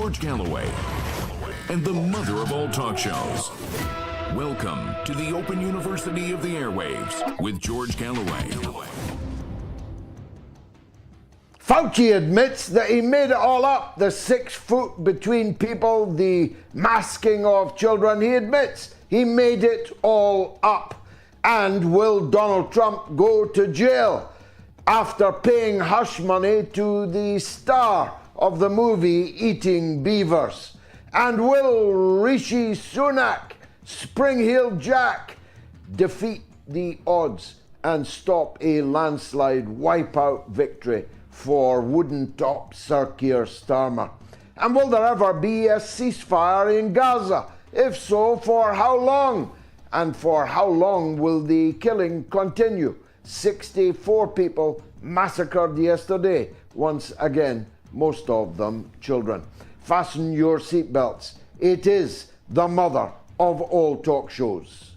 George Galloway, and the mother of all talk shows. Welcome to the Open University of the Airwaves with George Galloway. Fauci admits that he made it all up, the 6 foot between people, the masking of children. He admits he made it all up. And will Donald Trump go to jail after paying hush money to the star of the movie Eating Beavers? And will Rishi Sunak, Spring-Heeled Jack, defeat the odds and stop a landslide wipeout victory for wooden-top Sir Keir Starmer? And will there ever be a ceasefire in Gaza? If so, for how long? And for how long will the killing continue? 64 people massacred yesterday, once again, most of them children. Fasten your seatbelts. It is the mother of all talk shows.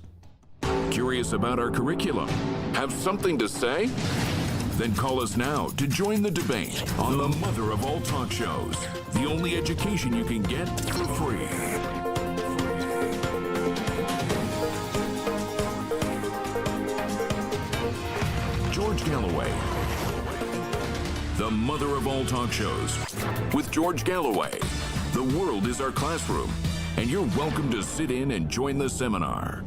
Curious about our curriculum? Have something to say? Then call us now to join the debate on the mother of all talk shows. The only education you can get for free. George Galloway, the mother of all talk shows. With George Galloway, the world is our classroom, and you're welcome to sit in and join the seminar.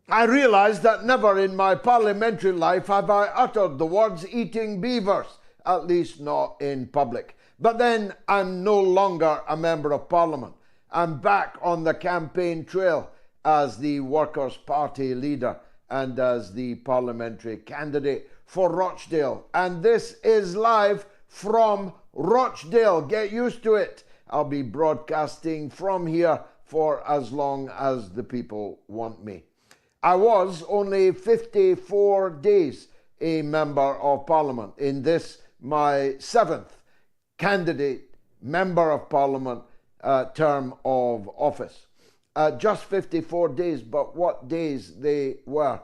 I realize that never in my parliamentary life have I uttered the words eating beavers, at least not in public. But then I'm no longer a member of parliament. I'm back on the campaign trail as the Workers' Party leader and as the parliamentary candidate for Rochdale. And this is live from Rochdale. Get used to it. I'll be broadcasting from here for as long as the people want me. I was only 54 days a member of parliament in this, my 7th candidate member of parliament term of office. Just 54 days, but what days they were.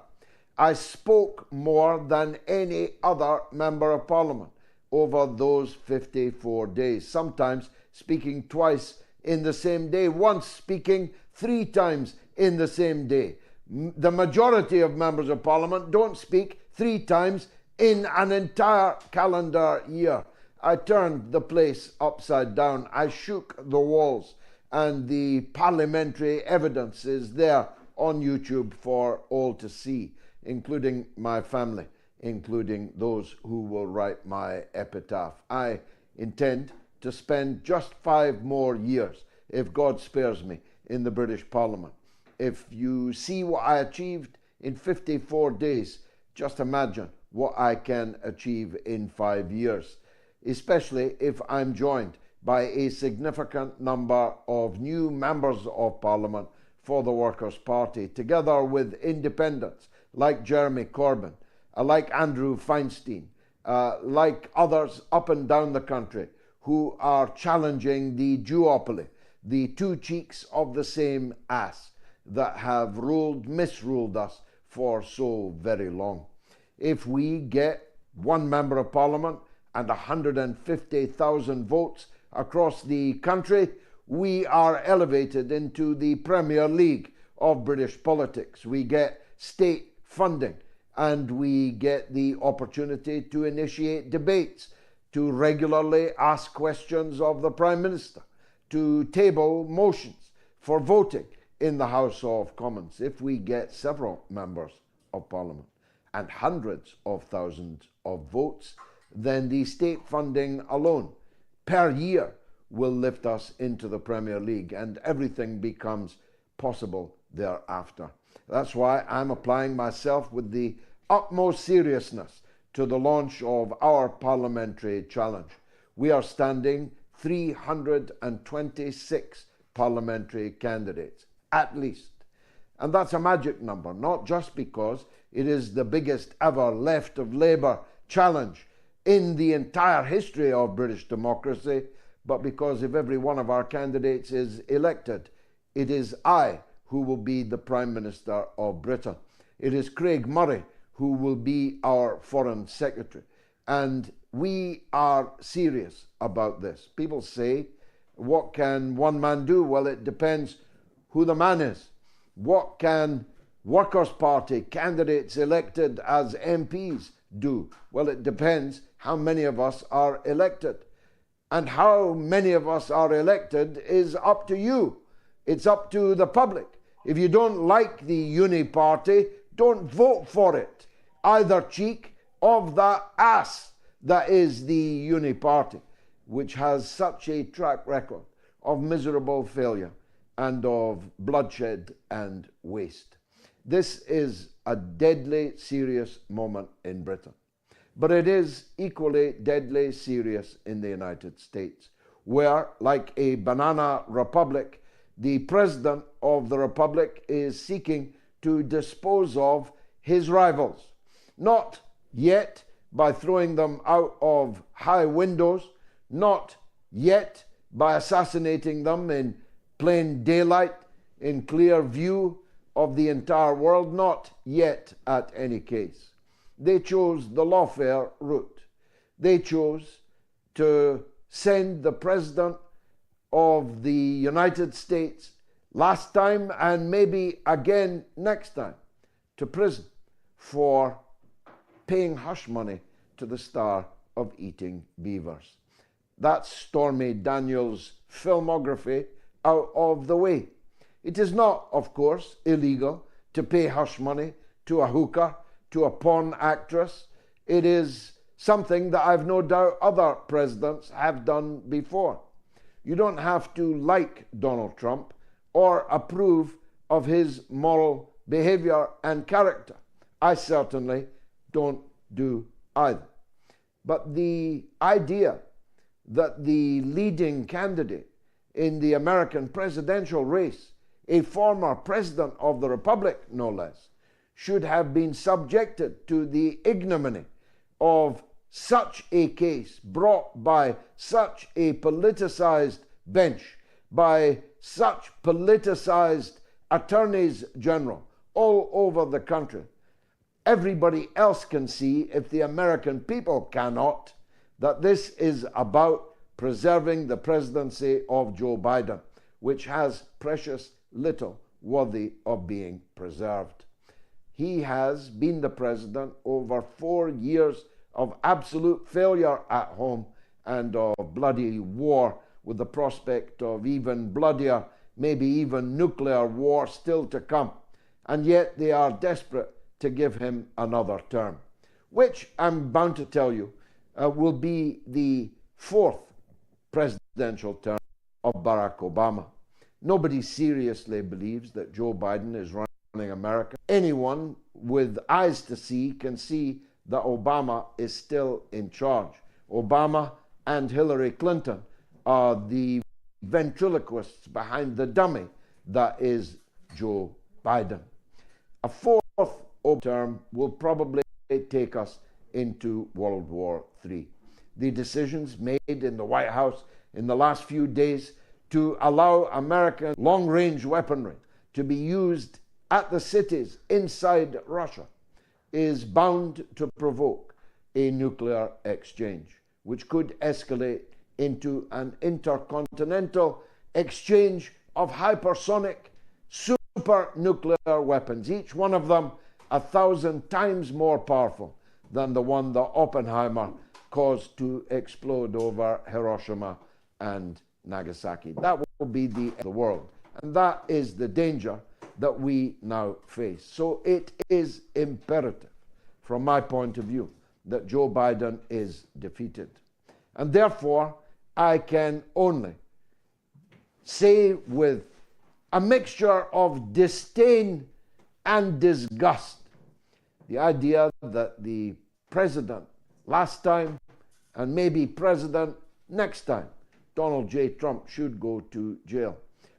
I spoke more than any other member of parliament over those 54 days, sometimes speaking twice in the same day, once speaking 3 times in the same day. The majority of members of parliament don't speak 3 times in an entire calendar year. I turned the place upside down. I shook the walls, and the parliamentary evidence is there on YouTube for all to see, including my family, including those who will write my epitaph. I intend to spend just 5 more years, if God spares me, in the British Parliament. If you see what I achieved in 54 days, just imagine what I can achieve in 5 years, especially if I'm joined by a significant number of new members of parliament for the Workers' Party, together with independents like Jeremy Corbyn, like Andrew Feinstein, like others up and down the country who are challenging the duopoly, the 2 cheeks of the same ass that have misruled us for so very long. If we get 1 member of parliament and 150,000 votes across the country, we are elevated into the Premier League of British politics. We get state funding, and we get the opportunity to initiate debates, to regularly ask questions of the Prime Minister, to table motions for voting in the House of Commons. If we get several members of Parliament and hundreds of thousands of votes, then the state funding alone per year will lift us into the Premier League, and everything becomes possible thereafter. That's why I'm applying myself with the utmost seriousness to the launch of our parliamentary challenge. We are standing 326 parliamentary candidates, at least. And that's a magic number, not just because it is the biggest ever left of Labour challenge in the entire history of British democracy, but because if every one of our candidates is elected, it is I who will be the Prime Minister of Britain. It is Craig Murray who will be our Foreign Secretary. And we are serious about this. People say, what can one man do? Well, it depends who the man is. What can Workers' Party candidates elected as MPs do? Well, it depends how many of us are elected. And how many of us are elected is up to you. It's up to the public. If you don't like the Uni Party, don't vote for it. Either cheek of the ass that is the Uni Party, which has such a track record of miserable failure and of bloodshed and waste. This is a deadly serious moment in Britain. But it is equally deadly serious in the United States, where, like a banana republic, the president of the republic is seeking to dispose of his rivals. Not yet by throwing them out of high windows, not yet by assassinating them in plain daylight, in clear view of the entire world, not yet at any case. They chose the lawfare route. They chose to send the President of the United States last time and maybe again next time to prison for paying hush money to the star of Eating Beavers. That's Stormy Daniels' filmography out of the way. It is not, of course, illegal to pay hush money to a hooker, to a porn actress. It is something that I've no doubt other presidents have done before. You don't have to like Donald Trump or approve of his moral behavior and character. I certainly don't do either. But the idea that the leading candidate in the American presidential race, a former president of the Republic, no less, should have been subjected to the ignominy of such a case brought by such a politicized bench, by such politicized attorneys general all over the country. Everybody else can see, if the American people cannot, that this is about preserving the presidency of Joe Biden, which has precious little worthy of being preserved. He has been the president over 4 years of absolute failure at home and of bloody war, with the prospect of even bloodier, maybe even nuclear war still to come. And yet they are desperate to give him another term, which I'm bound to tell you will be the fourth presidential term of Barack Obama. Nobody seriously believes that Joe Biden is running America. Anyone with eyes to see can see that Obama is still in charge. Obama and Hillary Clinton are the ventriloquists behind the dummy that is Joe Biden. A fourth term will probably take us into World War III. The decisions made in the White House in the last few days to allow American long-range weaponry to be used at the cities inside Russia is bound to provoke a nuclear exchange, which could escalate into an intercontinental exchange of hypersonic super nuclear weapons, each one of them 1,000 times more powerful than the one that Oppenheimer caused to explode over Hiroshima and Nagasaki. That will be the end of the world. And that is the danger that we now face. So it is imperative, from my point of view, that Joe Biden is defeated. And therefore, I can only say with a mixture of disdain and disgust the idea that the president last time and maybe president next time, Donald J. Trump, should go to jail.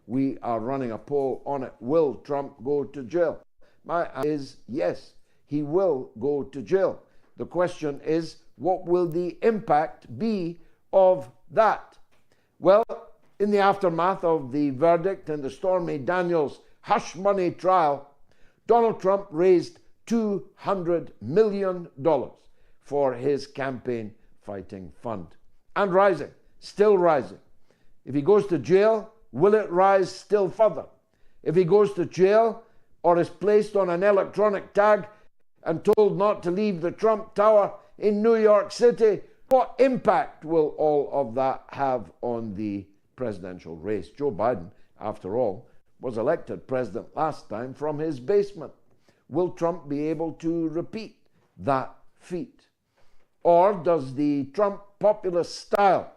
We are running a poll on it. Will Trump go to jail? My answer is yes, he will go to jail. The question is, what will the impact be of that? Well, in the aftermath of the verdict in the Stormy Daniels hush money trial, Donald Trump raised $200 million for his campaign fighting fund. And rising, still rising. If he goes to jail, will it rise still further? If he goes to jail or is placed on an electronic tag and told not to leave the Trump Tower in New York City, what impact will all of that have on the presidential race? Joe Biden, after all, was elected president last time from his basement. Will Trump be able to repeat that feat? Or does the Trump populist style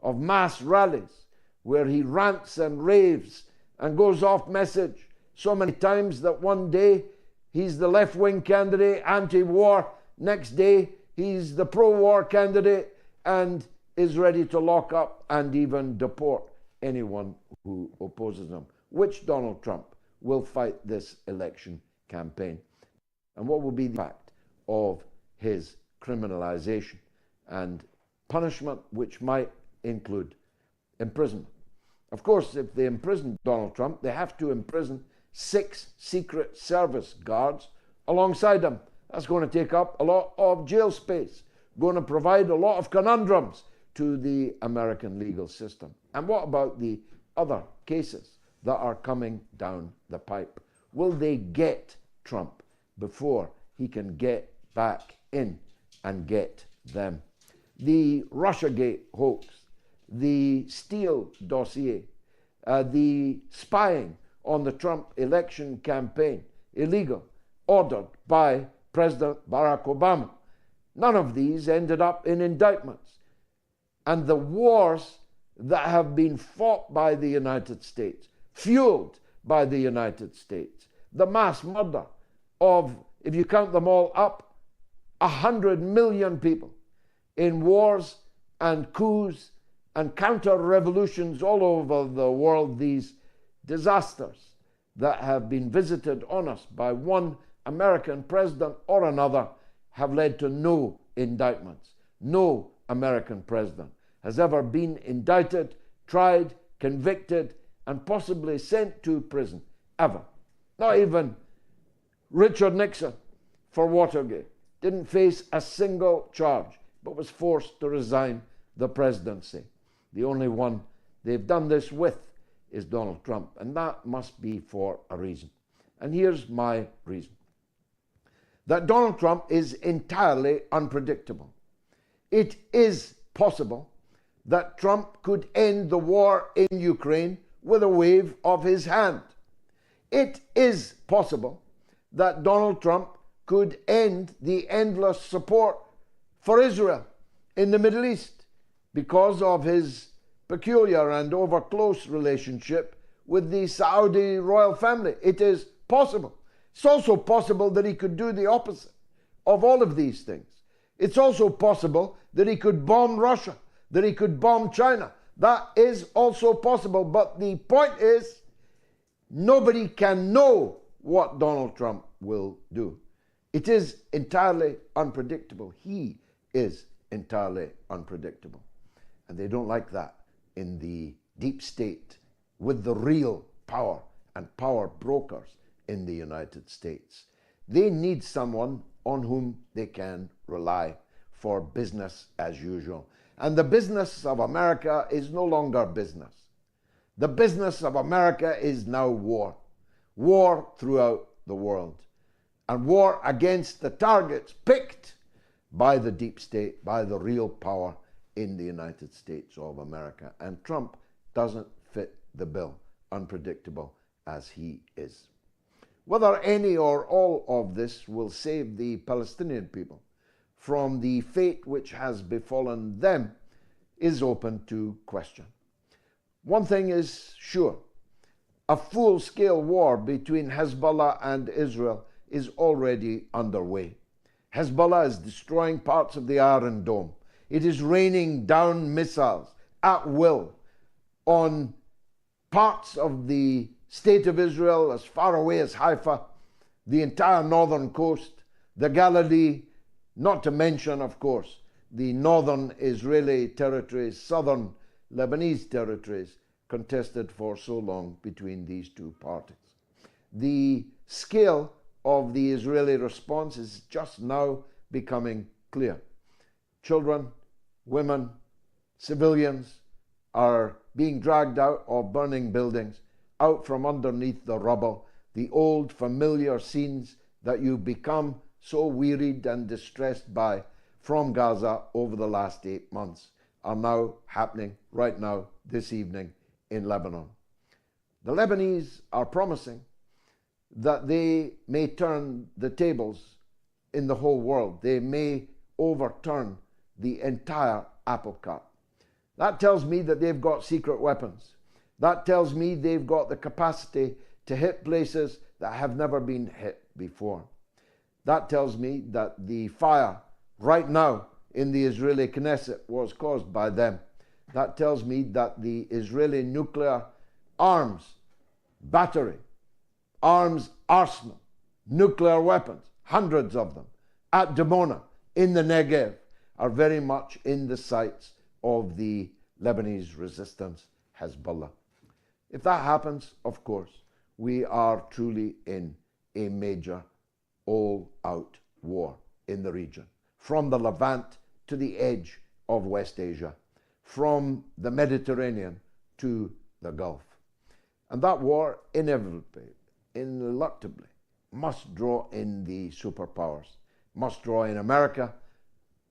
of mass rallies, where he rants and raves and goes off message so many times that one day he's the left-wing candidate, anti-war, next day he's the pro-war candidate and is ready to lock up and even deport anyone who opposes him? Which Donald Trump will fight this election campaign? And what will be the impact of his criminalization and punishment, which might include imprisonment? Of course, if they imprison Donald Trump, they have to imprison 6 Secret Service guards alongside him. That's going to take up a lot of jail space, going to provide a lot of conundrums to the American legal system. And what about the other cases that are coming down the pipe? Will they get Trump before he can get back in and get them? The Russiagate hoax, the Steele dossier, the spying on the Trump election campaign, illegal, ordered by President Barack Obama. None of these ended up in indictments. And the wars that have been fought by the United States, fueled by the United States, the mass murder of, if you count them all up, 100 million people in wars and coups and counter-revolutions all over the world, these disasters that have been visited on us by one American president or another have led to no indictments. No American president has ever been indicted, tried, convicted, and possibly sent to prison, ever. Not even Richard Nixon for Watergate. Didn't face a single charge, but was forced to resign the presidency. The only one they've done this with is Donald Trump, and that must be for a reason. And here's my reason. That Donald Trump is entirely unpredictable. It is possible that Trump could end the war in Ukraine with a wave of his hand. It is possible that Donald Trump could end the endless support for Israel in the Middle East because of his peculiar and over-close relationship with the Saudi royal family. It is possible. It's also possible that he could do the opposite of all of these things. It's also possible that he could bomb Russia, that he could bomb China. That is also possible. But the point is, nobody can know what Donald Trump will do. It is entirely unpredictable. He is entirely unpredictable. And they don't like that in the deep state with the real power and power brokers in the United States. They need someone on whom they can rely for business as usual. And the business of America is no longer business. The business of America is now war. War throughout the world. And war against the targets picked by the deep state, by the real power in the United States of America. And Trump doesn't fit the bill, unpredictable as he is. Whether any or all of this will save the Palestinian people from the fate which has befallen them is open to question. One thing is sure, a full-scale war between Hezbollah and Israel is already underway. Hezbollah is destroying parts of the Iron Dome. It is raining down missiles at will on parts of the state of Israel as far away as Haifa, the entire northern coast, the Galilee, not to mention, of course, the northern Israeli territories, southern Lebanese territories contested for so long between these two parties. The scale of the Israeli response is just now becoming clear. Children, women, civilians are being dragged out of burning buildings, out from underneath the rubble. The old familiar scenes that you've become so wearied and distressed by from Gaza over the last 8 months are now happening right now, this evening, in Lebanon. The Lebanese are promising that they may turn the tables in the whole world. They may overturn the entire apple cart. That tells me that they've got secret weapons. That tells me they've got the capacity to hit places that have never been hit before. That tells me that the fire right now in the Israeli Knesset was caused by them. That tells me that the Israeli nuclear arms battery, arms arsenal, nuclear weapons, hundreds of them, at Dimona, in the Negev, are very much in the sights of the Lebanese resistance, Hezbollah. If that happens, of course, we are truly in a major all-out war in the region, from the Levant to the edge of West Asia, from the Mediterranean to the Gulf. And that war inevitably, ineluctably, must draw in the superpowers, must draw in America,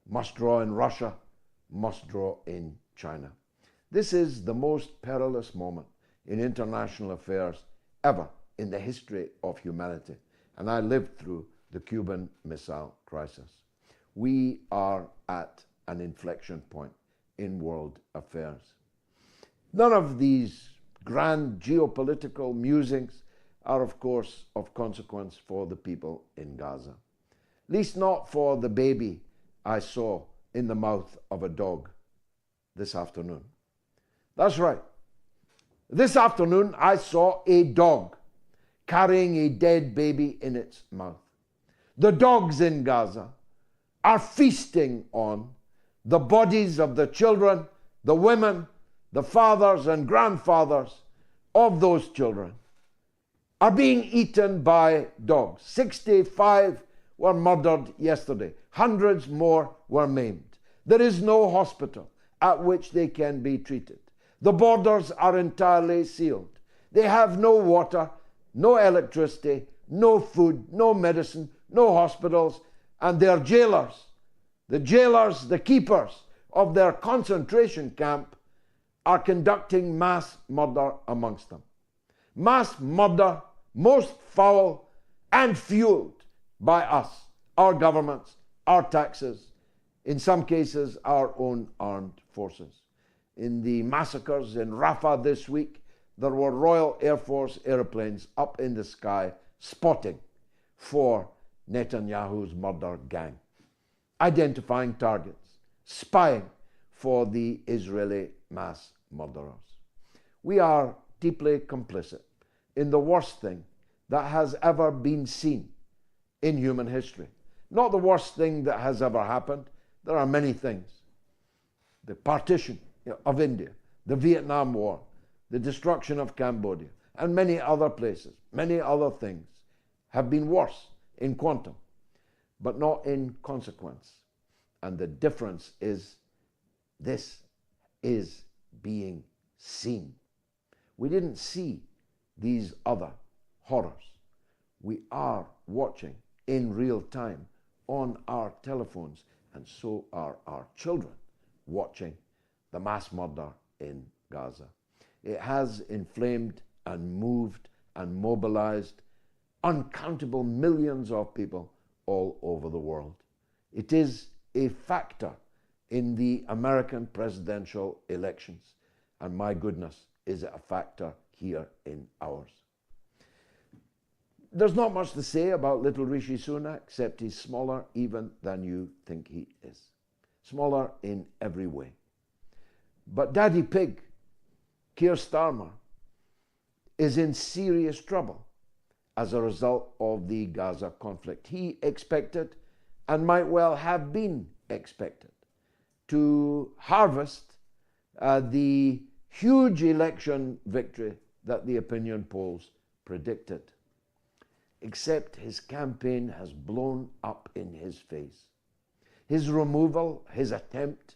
must draw in Russia, must draw in China. This is the most perilous moment in international affairs ever in the history of humanity. And I lived through the Cuban Missile Crisis. We are at an inflection point in world affairs. None of these grand geopolitical musings are, of course, of consequence for the people in Gaza. At least not for the baby I saw in the mouth of a dog this afternoon. That's right. This afternoon I saw a dog carrying a dead baby in its mouth. The dogs in Gaza are feasting on the bodies of the children, the women, the fathers and grandfathers of those children are being eaten by dogs. 65 were murdered yesterday. Hundreds more were maimed. There is no hospital at which they can be treated. The borders are entirely sealed. They have no water, no electricity, no food, no medicine, no hospitals, and their jailers, the keepers of their concentration camp, are conducting mass murder amongst them. Mass murder, most foul and fueled by us, our governments, our taxes, in some cases our own armed forces. In the massacres in Rafah this week, there were Royal Air Force airplanes up in the sky spotting for Netanyahu's murder gang, identifying targets, spying for the Israeli mass murderers. We are deeply complicit in the worst thing that has ever been seen in human history. Not the worst thing that has ever happened. There are many things. The partition of India, the Vietnam War, the destruction of Cambodia, and many other places, many other things have been worse in quantum, but not in consequence. And the difference is this is being seen. We didn't see these other horrors. We are watching in real time on our telephones, and so are our children watching the mass murder in Gaza. It has inflamed and moved and mobilized uncountable millions of people all over the world. It is a factor in the American presidential elections, and my goodness, is it a factor here in ours. There's not much to say about little Rishi Sunak, except he's smaller even than you think he is. Smaller in every way. But Daddy Pig, Keir Starmer, is in serious trouble as a result of the Gaza conflict. He expected, and might well have been expected, to harvest the huge election victory that the opinion polls predicted. Except his campaign has blown up in his face. His removal, his attempt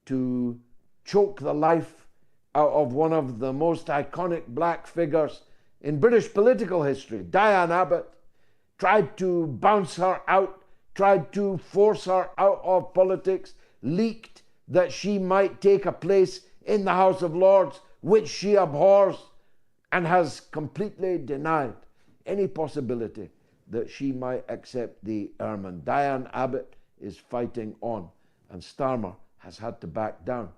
to choke the life out of one of the most iconic black figures in British political history, Diane Abbott, tried to bounce her out, tried to force her out of politics, leaked that she might take a place in the House of Lords, which she abhors, and has completely denied any possibility that she might accept the ermine. Diane Abbott is fighting on, and Starmer has had to back down.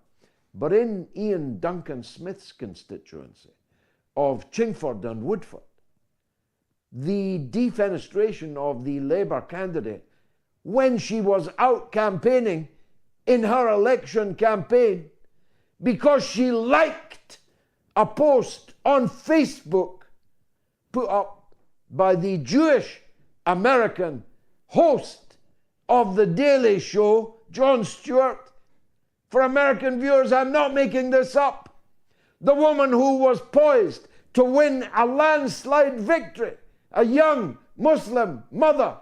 But in Ian Duncan Smith's constituency of Chingford and Woodford, the defenestration of the Labour candidate when she was out campaigning in her election campaign because she liked a post on Facebook put up by the Jewish American host of The Daily Show, Jon Stewart. For American viewers, I'm not making this up. The woman who was poised to win a landslide victory, a young Muslim mother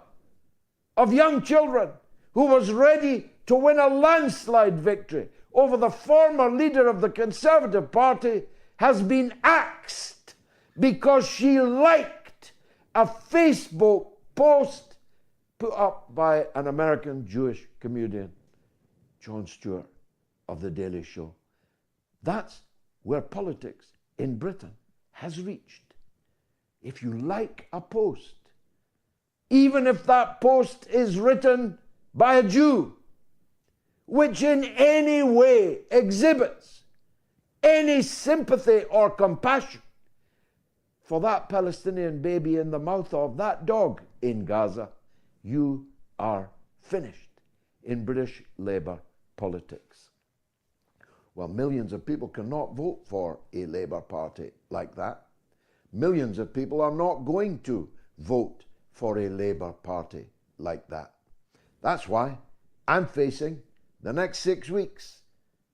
of young children who was ready to win a landslide victory over the former leader of the Conservative Party, has been axed because she liked a Facebook post put up by an American Jewish comedian, Jon Stewart of The Daily Show. That's where politics in Britain has reached. If you like a post, even if that post is written by a Jew, which in any way exhibits any sympathy or compassion for that Palestinian baby in the mouth of that dog in Gaza, you are finished in British Labour politics. Well, millions of people cannot vote for a Labour Party like that. Millions of people are not going to vote for a Labour Party like that. That's why I'm facing the next 6 weeks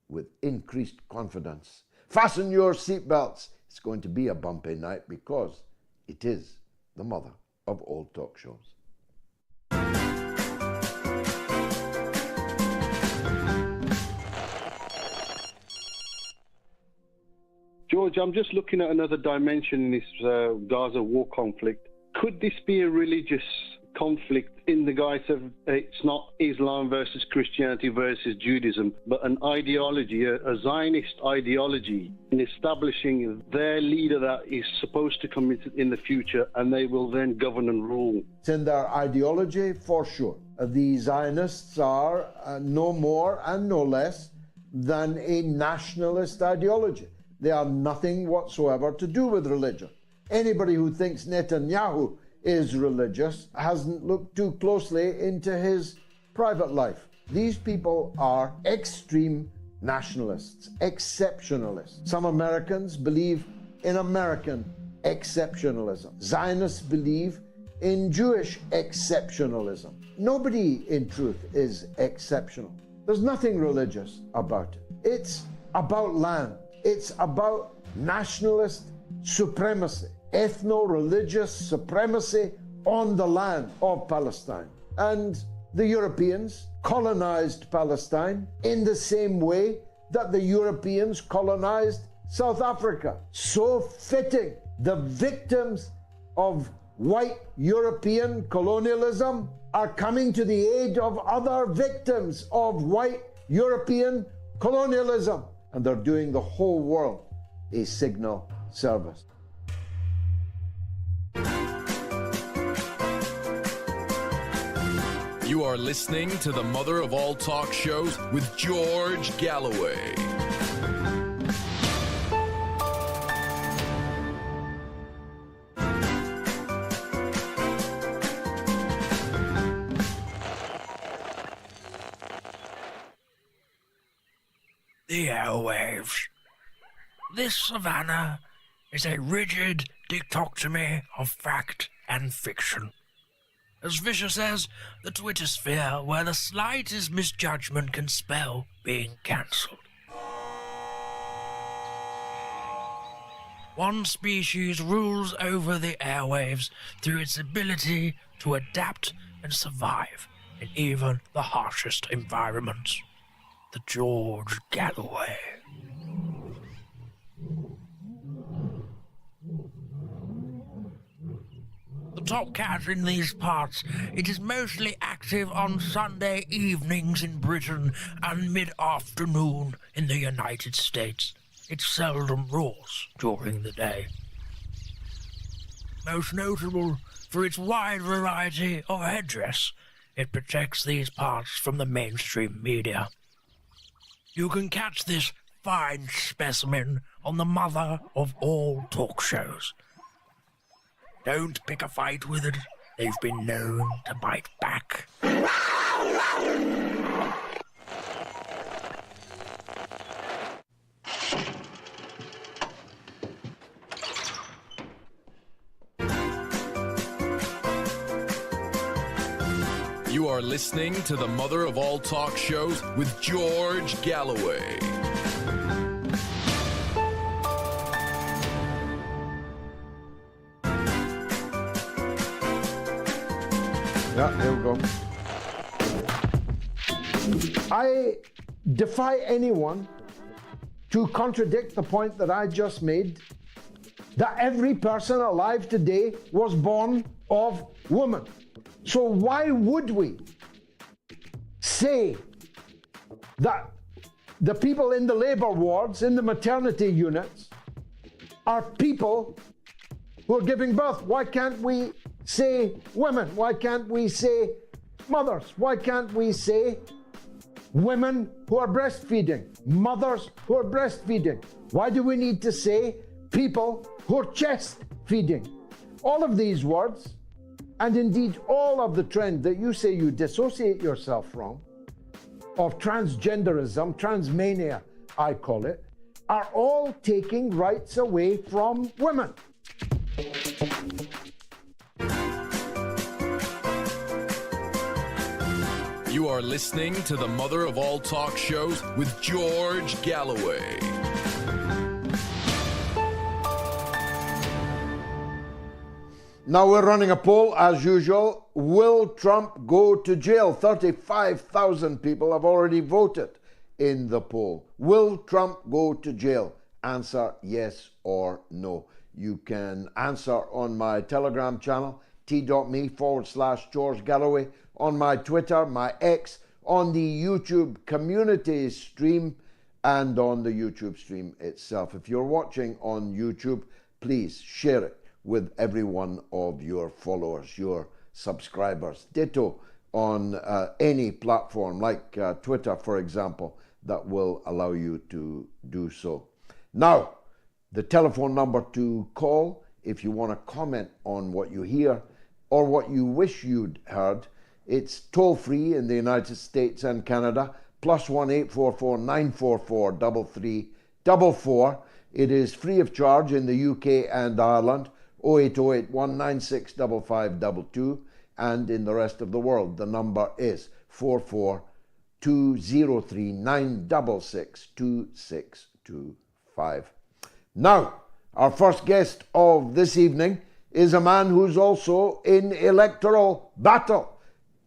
with increased confidence. Fasten your seatbelts. It's going to be a bumpy night because it is the mother of all talk shows. George, I'm just looking at another dimension in this Gaza war conflict. Could this be a religious conflict in the guise of it's not Islam versus Christianity versus Judaism, but an ideology, a Zionist ideology in establishing their leader that is supposed to come in the future, and they will then govern and rule? It's in their ideology, for sure. The Zionists are no more and no less than a nationalist ideology. They have nothing whatsoever to do with religion. Anybody who thinks Netanyahu is religious hasn't looked too closely into his private life. These people are extreme nationalists, exceptionalists. Some Americans believe in American exceptionalism. Zionists believe in Jewish exceptionalism. Nobody, in truth, is exceptional. There's nothing religious about it. It's about land. It's about nationalist supremacy, ethno-religious supremacy on the land of Palestine. And the Europeans colonized Palestine in the same way that the Europeans colonized South Africa. So fitting, the victims of white European colonialism are coming to the aid of other victims of white European colonialism. And they're doing the whole world a signal service. You are listening to the mother of all talk shows with George Galloway. The airwaves. This savannah is a rigid dichotomy of fact and fiction. As Fisher says, the Twitter sphere where the slightest misjudgment can spell being cancelled. One species rules over the airwaves through its ability to adapt and survive in even the harshest environments. the George Galloway. The top cat in these parts, it is mostly active on Sunday evenings in Britain and mid-afternoon in the United States. It seldom roars during the day. Most notable for its wide variety of headdress, it protects these parts from the mainstream media. You can catch this fine specimen on the mother of all talk shows. Don't pick a fight with it. They've been known to bite back. You are listening to the mother of all talk shows with George Galloway. Yeah, there we go. I defy anyone to contradict the point that I just made, that every person alive today was born of woman. So why would we say that the people in the labor wards, in the maternity units, are people who are giving birth? Why can't we say women? Why can't we say mothers? Why can't we say women who are breastfeeding, mothers who are breastfeeding? Why do we need to say people who are chest feeding? All of these words, and indeed all of the trend that you say you dissociate yourself from, of transgenderism, transmania, I call it, are all taking rights away from women. You are listening to the mother of all talk shows with George Galloway. Now we're running a poll as usual. Will Trump go to jail? 35,000 people have already voted in the poll. Will Trump go to jail? Answer yes or no. You can answer on my Telegram channel, t.me/George Galloway, on my Twitter, my X, on the YouTube community stream, and on the YouTube stream itself. If you're watching on YouTube, please share it with every one of your followers, your subscribers. Ditto on any platform like Twitter, for example, that will allow you to do so. Now, the telephone number to call if you want to comment on what you hear or what you wish you'd heard, it's toll-free in the United States and Canada, +1 844 944 3344. It is free of charge in the UK and Ireland, 0808 196 5522, and in the rest of the world, the number is 44 203 966 2625. Now, our first guest of this evening is a man who's also in electoral battle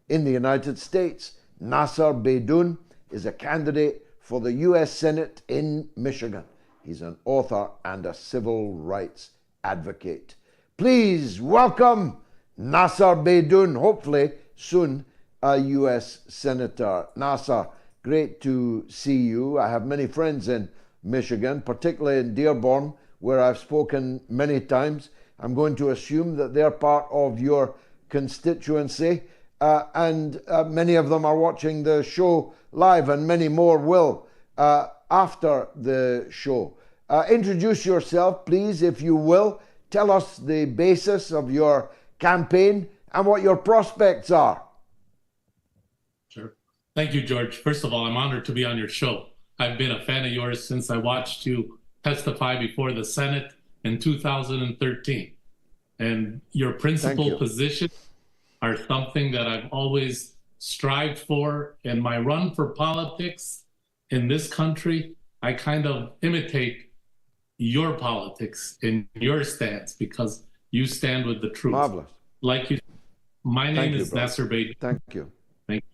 in the United States. Nasser Beydoun is a candidate for the U.S. Senate in Michigan. He's an author and a civil rights advocate. Please welcome Nasser Beydoun, hopefully soon a U.S. Senator. Nasser, great to see you. I have many friends in Michigan, particularly in Dearborn, where I've spoken many times. I'm going to assume that they're part of your constituency, and many of them are watching the show live, and many more will after the show. Introduce yourself, please, if you will. Tell us the basis of your campaign and what your prospects are. Sure. Thank you, George. First of all, I'm honored to be on your show. I've been a fan of yours since I watched you testify before the Senate in 2013. And your principal positions are something that I've always strived for. In my run for politics in this country, I kind of imitate your politics in your stance because you stand with the truth. Marvelous. Like you, my name is Nasser Beydoun. Thank you. Thank you.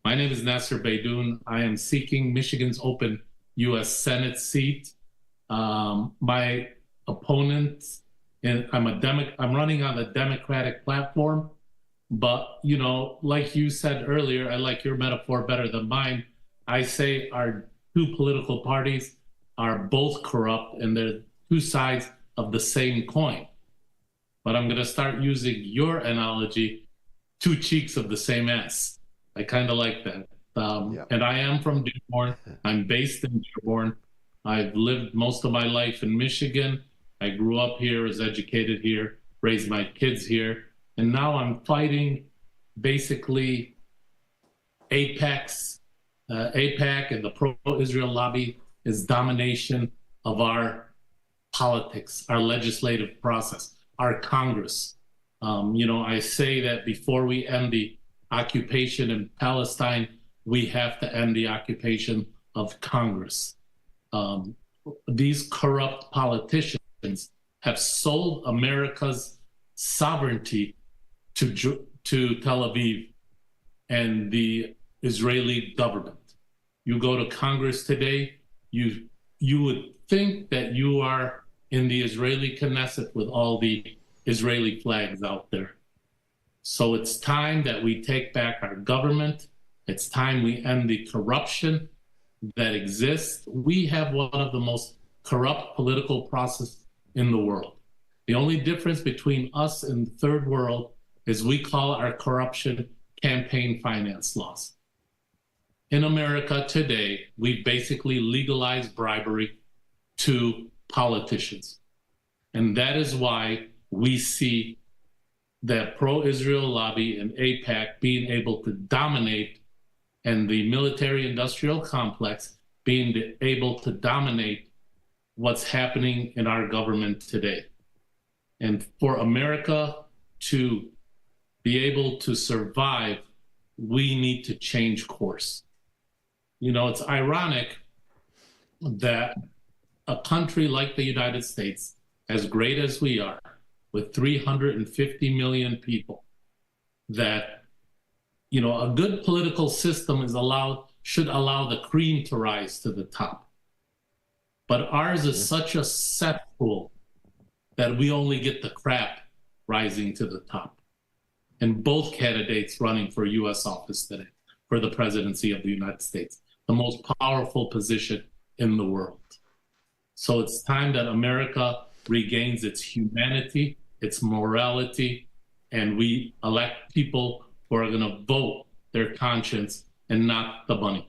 My name is Nasser Beydoun. I am seeking Michigan's open U.S. Senate seat. My opponent, and I'm running on a Democratic platform, but like you said earlier, I like your metaphor better than mine. I say our two political parties are both corrupt and they're two sides of the same coin. But I'm going to start using your analogy, two cheeks of the same ass. I kind of like that. And I am from Dearborn. I'm based in Dearborn. I've lived most of my life in Michigan. I grew up here, was educated here, raised my kids here. And now I'm fighting basically AIPAC and the pro-Israel lobby is domination of our politics, our legislative process, our Congress. I say that before we end the occupation in Palestine, we have to end the occupation of Congress. These corrupt politicians have sold America's sovereignty to Tel Aviv and the Israeli government. You go to Congress today, you would think that you are in the Israeli Knesset with all the Israeli flags out there. So it's time that we take back our government. It's time we end the corruption that exists. We have one of the most corrupt political processes in the world. The only difference between us and the third world is we call our corruption campaign finance laws. In America today, we basically legalized bribery to politicians. And that is why we see that pro-Israel lobby and AIPAC being able to dominate, and the military-industrial complex being able to dominate what's happening in our government today. And for America to be able to survive, we need to change course. It's ironic that a country like the United States, as great as we are, with 350 million people, that a good political system should allow the cream to rise to the top. But ours is such a cesspool that we only get the crap rising to the top. And both candidates running for U.S. office today, for the presidency of the United States, the most powerful position in the world. So it's time that America regains its humanity, its morality, and we elect people who are going to vote their conscience and not the money.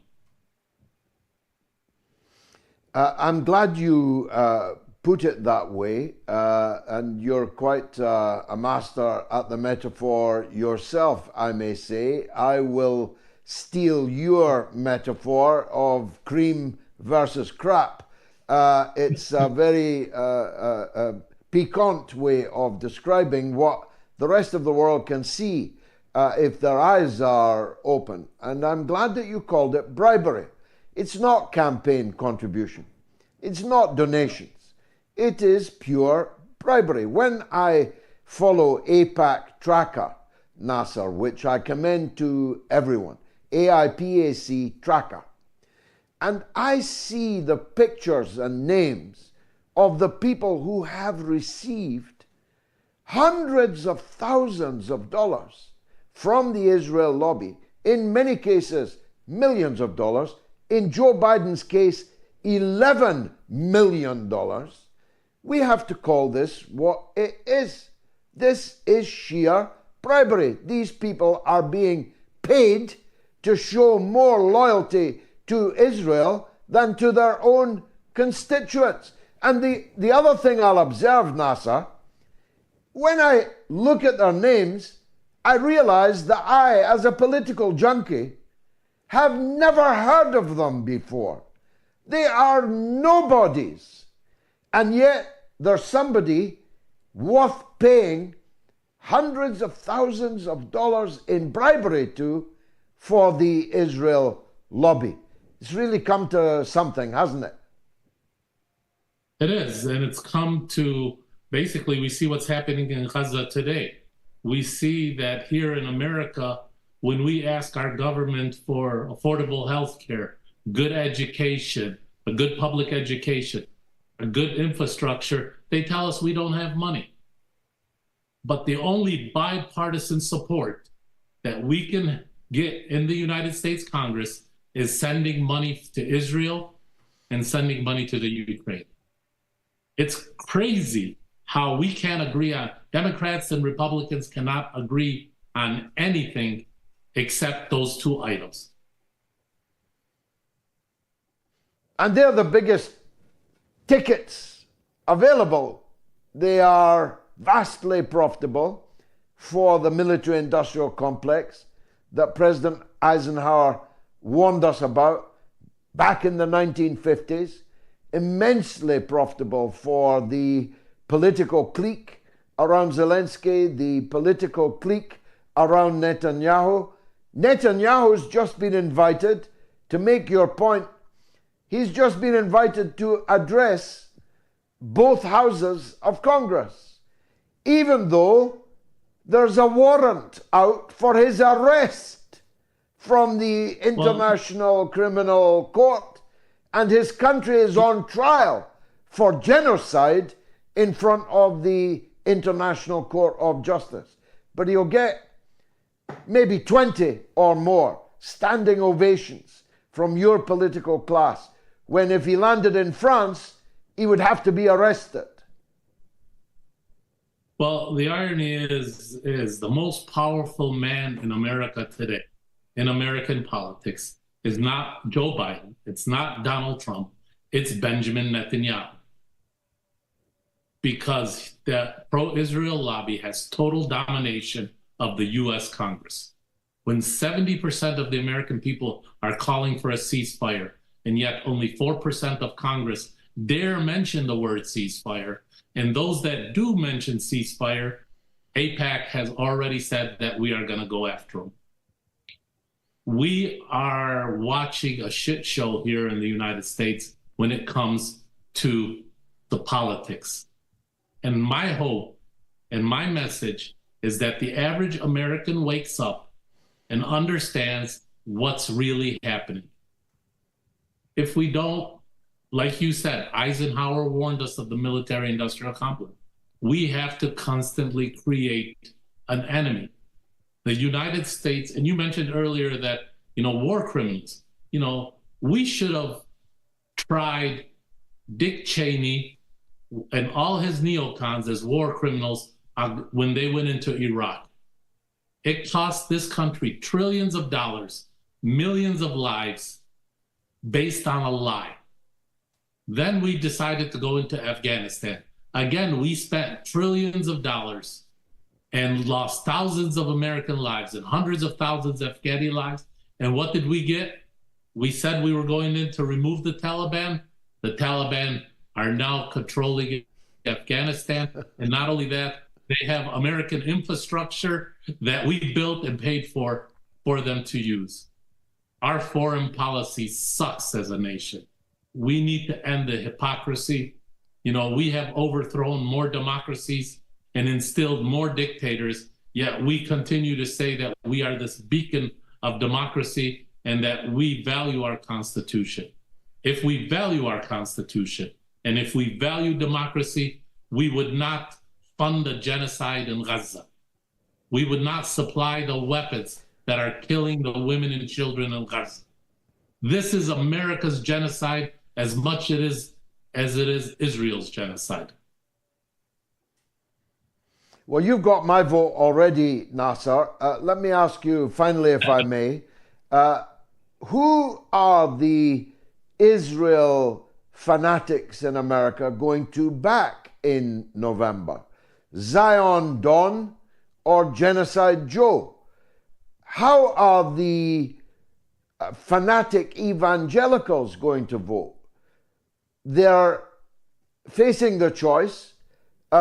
I'm glad you put it that way, and you're quite a master at the metaphor yourself, I may say. I will steal your metaphor of cream versus crap. It's a very piquant way of describing what the rest of the world can see if their eyes are open. And I'm glad that you called it bribery. It's not campaign contribution. It's not donations. It is pure bribery. When I follow AIPAC Tracker, Nasser, which I commend to everyone, AIPAC Tracker, and I see the pictures and names of the people who have received hundreds of thousands of dollars from the Israel lobby, in many cases millions of dollars, in Joe Biden's case $11 million, we have to call this what it is. This is sheer bribery. These people are being paid to show more loyalty to Israel than to their own constituents. And the other thing I'll observe, Nasser, when I look at their names, I realize that I, as a political junkie, have never heard of them before. They are nobodies. And yet there's somebody worth paying hundreds of thousands of dollars in bribery to for the Israel lobby. It's really come to something, hasn't it? It is, and it's come to, basically, we see what's happening in Gaza today. We see that here in America, when we ask our government for affordable health care, good education, a good public education, a good infrastructure, they tell us we don't have money. But the only bipartisan support that we can get in the United States Congress is sending money to Israel and sending money to the Ukraine. It's crazy how we can't agree on, Democrats and Republicans cannot agree on anything except those two items. And they're the biggest tickets available. They are vastly profitable for the military-industrial complex that President Eisenhower warned us about back in the 1950s, immensely profitable for the political clique around Zelensky, the political clique around Netanyahu. Netanyahu's just been invited, to make your point, he's just been invited to address both houses of Congress, even though there's a warrant out for his arrest from the International Criminal Court, and his country is on trial for genocide in front of the International Court of Justice. But he'll get maybe 20 or more standing ovations from your political class, when if he landed in France, he would have to be arrested. Well, the irony is the most powerful man in America today, in American politics, is not Joe Biden, it's not Donald Trump, it's Benjamin Netanyahu. Because the pro-Israel lobby has total domination of the US Congress. When 70% of the American people are calling for a ceasefire, and yet only 4% of Congress dare mention the word ceasefire, and those that do mention ceasefire, AIPAC has already said that we are going to go after them. We are watching a shit show here in the United States when it comes to the politics. And my hope and my message is that the average American wakes up and understands what's really happening. If we don't, like you said, Eisenhower warned us of the military-industrial complex. We have to constantly create an enemy. The United States, and you mentioned earlier that, war criminals, we should have tried Dick Cheney and all his neocons as war criminals when they went into Iraq. It cost this country trillions of dollars, millions of lives, based on a lie. Then we decided to go into Afghanistan. Again, we spent trillions of dollars and lost thousands of American lives and hundreds of thousands of Afghani lives. And what did we get? We said we were going in to remove the Taliban. The Taliban are now controlling Afghanistan. And not only that, they have American infrastructure that we built and paid for them to use. Our foreign policy sucks as a nation. We need to end the hypocrisy. We have overthrown more democracies and instilled more dictators, yet we continue to say that we are this beacon of democracy and that we value our Constitution. If we value our Constitution and if we value democracy, we would not fund the genocide in Gaza. We would not supply the weapons that are killing the women and children in Gaza. This is America's genocide as much as it is Israel's genocide. Well, you've got my vote already, Nasser. Let me ask you finally, if I may, who are the Israel fanatics in America going to back in November? Zion Don or Genocide Joe? How are the fanatic evangelicals going to vote? They're facing the choice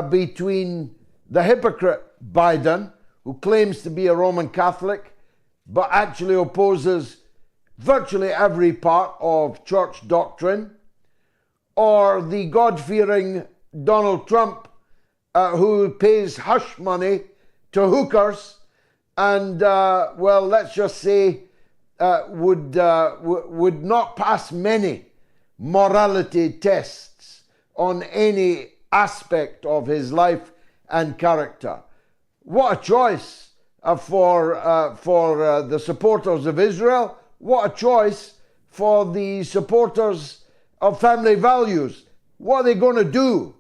between the hypocrite Biden, who claims to be a Roman Catholic, but actually opposes virtually every part of church doctrine, or the God-fearing Donald Trump, who pays hush money to hookers and well, let's just say would not pass many morality tests on any aspect of his life and character. What a choice for the supporters of Israel. What a choice for the supporters of family values. What are they going to do?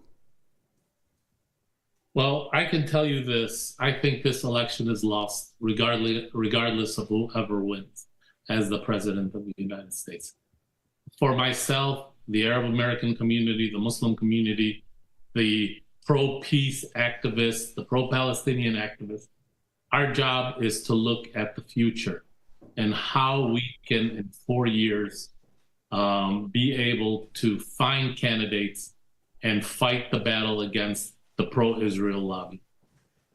Well, I can tell you this. I think this election is lost regardless of whoever wins as the president of the United States. For myself, the Arab American community, the Muslim community, the pro-peace activists, the pro-Palestinian activists, our job is to look at the future and how we can, in 4 years, be able to find candidates and fight the battle against the pro-Israel lobby.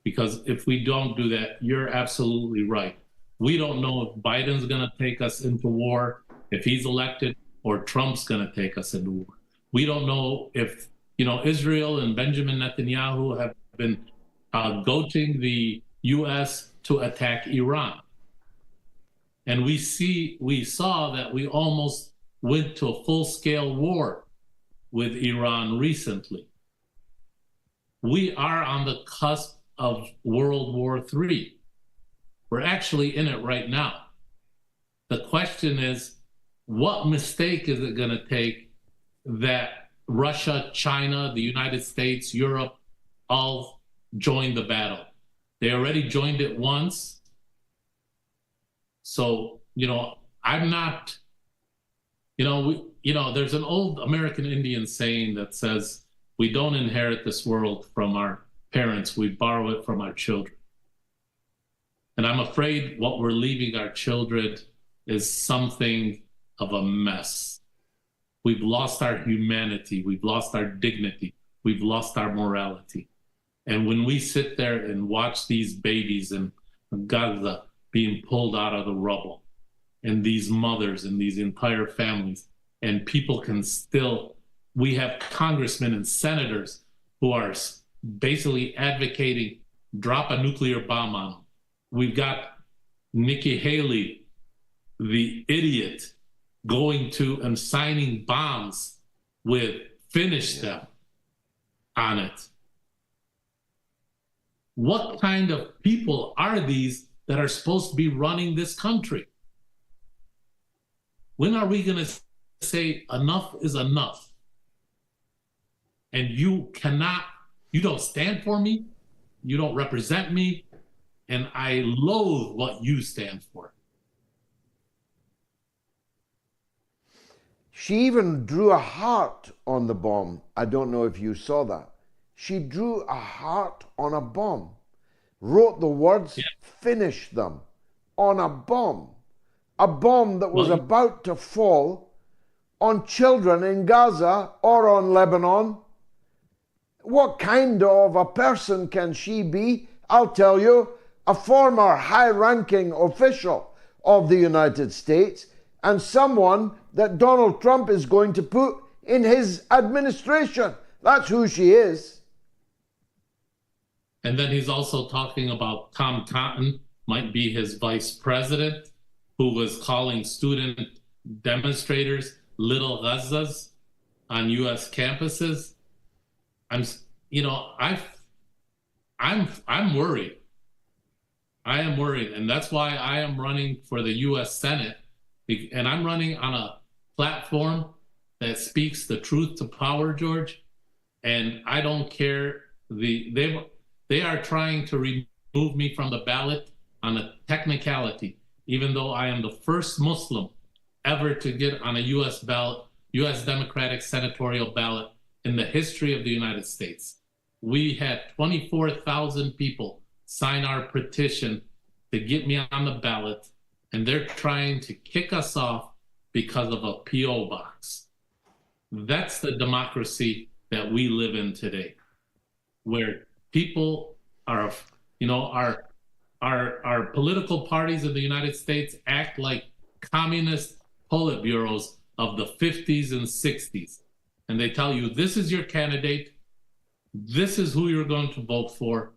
Because if we don't do that, you're absolutely right. We don't know if Biden's going to take us into war, if he's elected, or Trump's going to take us into war. We don't know if, Israel and Benjamin Netanyahu have been goading the U.S. to attack Iran. And we saw that we almost went to a full-scale war with Iran recently. We are on the cusp of World War III. We're actually in it right now. The question is, what mistake is it going to take that Russia, China, the United States, Europe, all join the battle? They already joined it once. So, I'm not, there's an old American Indian saying that says, we don't inherit this world from our parents, we borrow it from our children. And I'm afraid what we're leaving our children is something of a mess. We've lost our humanity, we've lost our dignity, we've lost our morality. And when we sit there and watch these babies in Gaza being pulled out of the rubble, and these mothers and these entire families, and people can still, we have congressmen and senators who are basically advocating drop a nuclear bomb on them. We've got Nikki Haley, the idiot, going to and signing bonds with finish them on it. What kind of people are these that are supposed to be running this country? When are we going to say enough is enough? And you don't stand for me, you don't represent me, and I loathe what you stand for. She even drew a heart on the bomb. I don't know if you saw that. She drew a heart on a bomb, wrote the words, finish them, on a bomb that was about to fall on children in Gaza or on Lebanon. What kind of a person can she be? I'll tell you, a former high-ranking official of the United States and someone that Donald Trump is going to put in his administration. That's who she is. And then he's also talking about Tom Cotton might be his vice president, who was calling student demonstrators little Gazas on U.S. campuses. I'm worried. I am worried, and that's why I am running for the U.S. Senate, and I'm running on a platform that speaks the truth to power, George. And I don't care. They are trying to remove me from the ballot on a technicality, even though I am the first Muslim ever to get on a U.S. ballot, U.S. Democratic senatorial ballot in the history of the United States. We had 24,000 people sign our petition to get me on the ballot, and they're trying to kick us off because of a P.O. box. That's the democracy that we live in today, where people are, our political parties in the United States act like communist politburos of the 50s and 60s. And they tell you, this is your candidate, this is who you're going to vote for,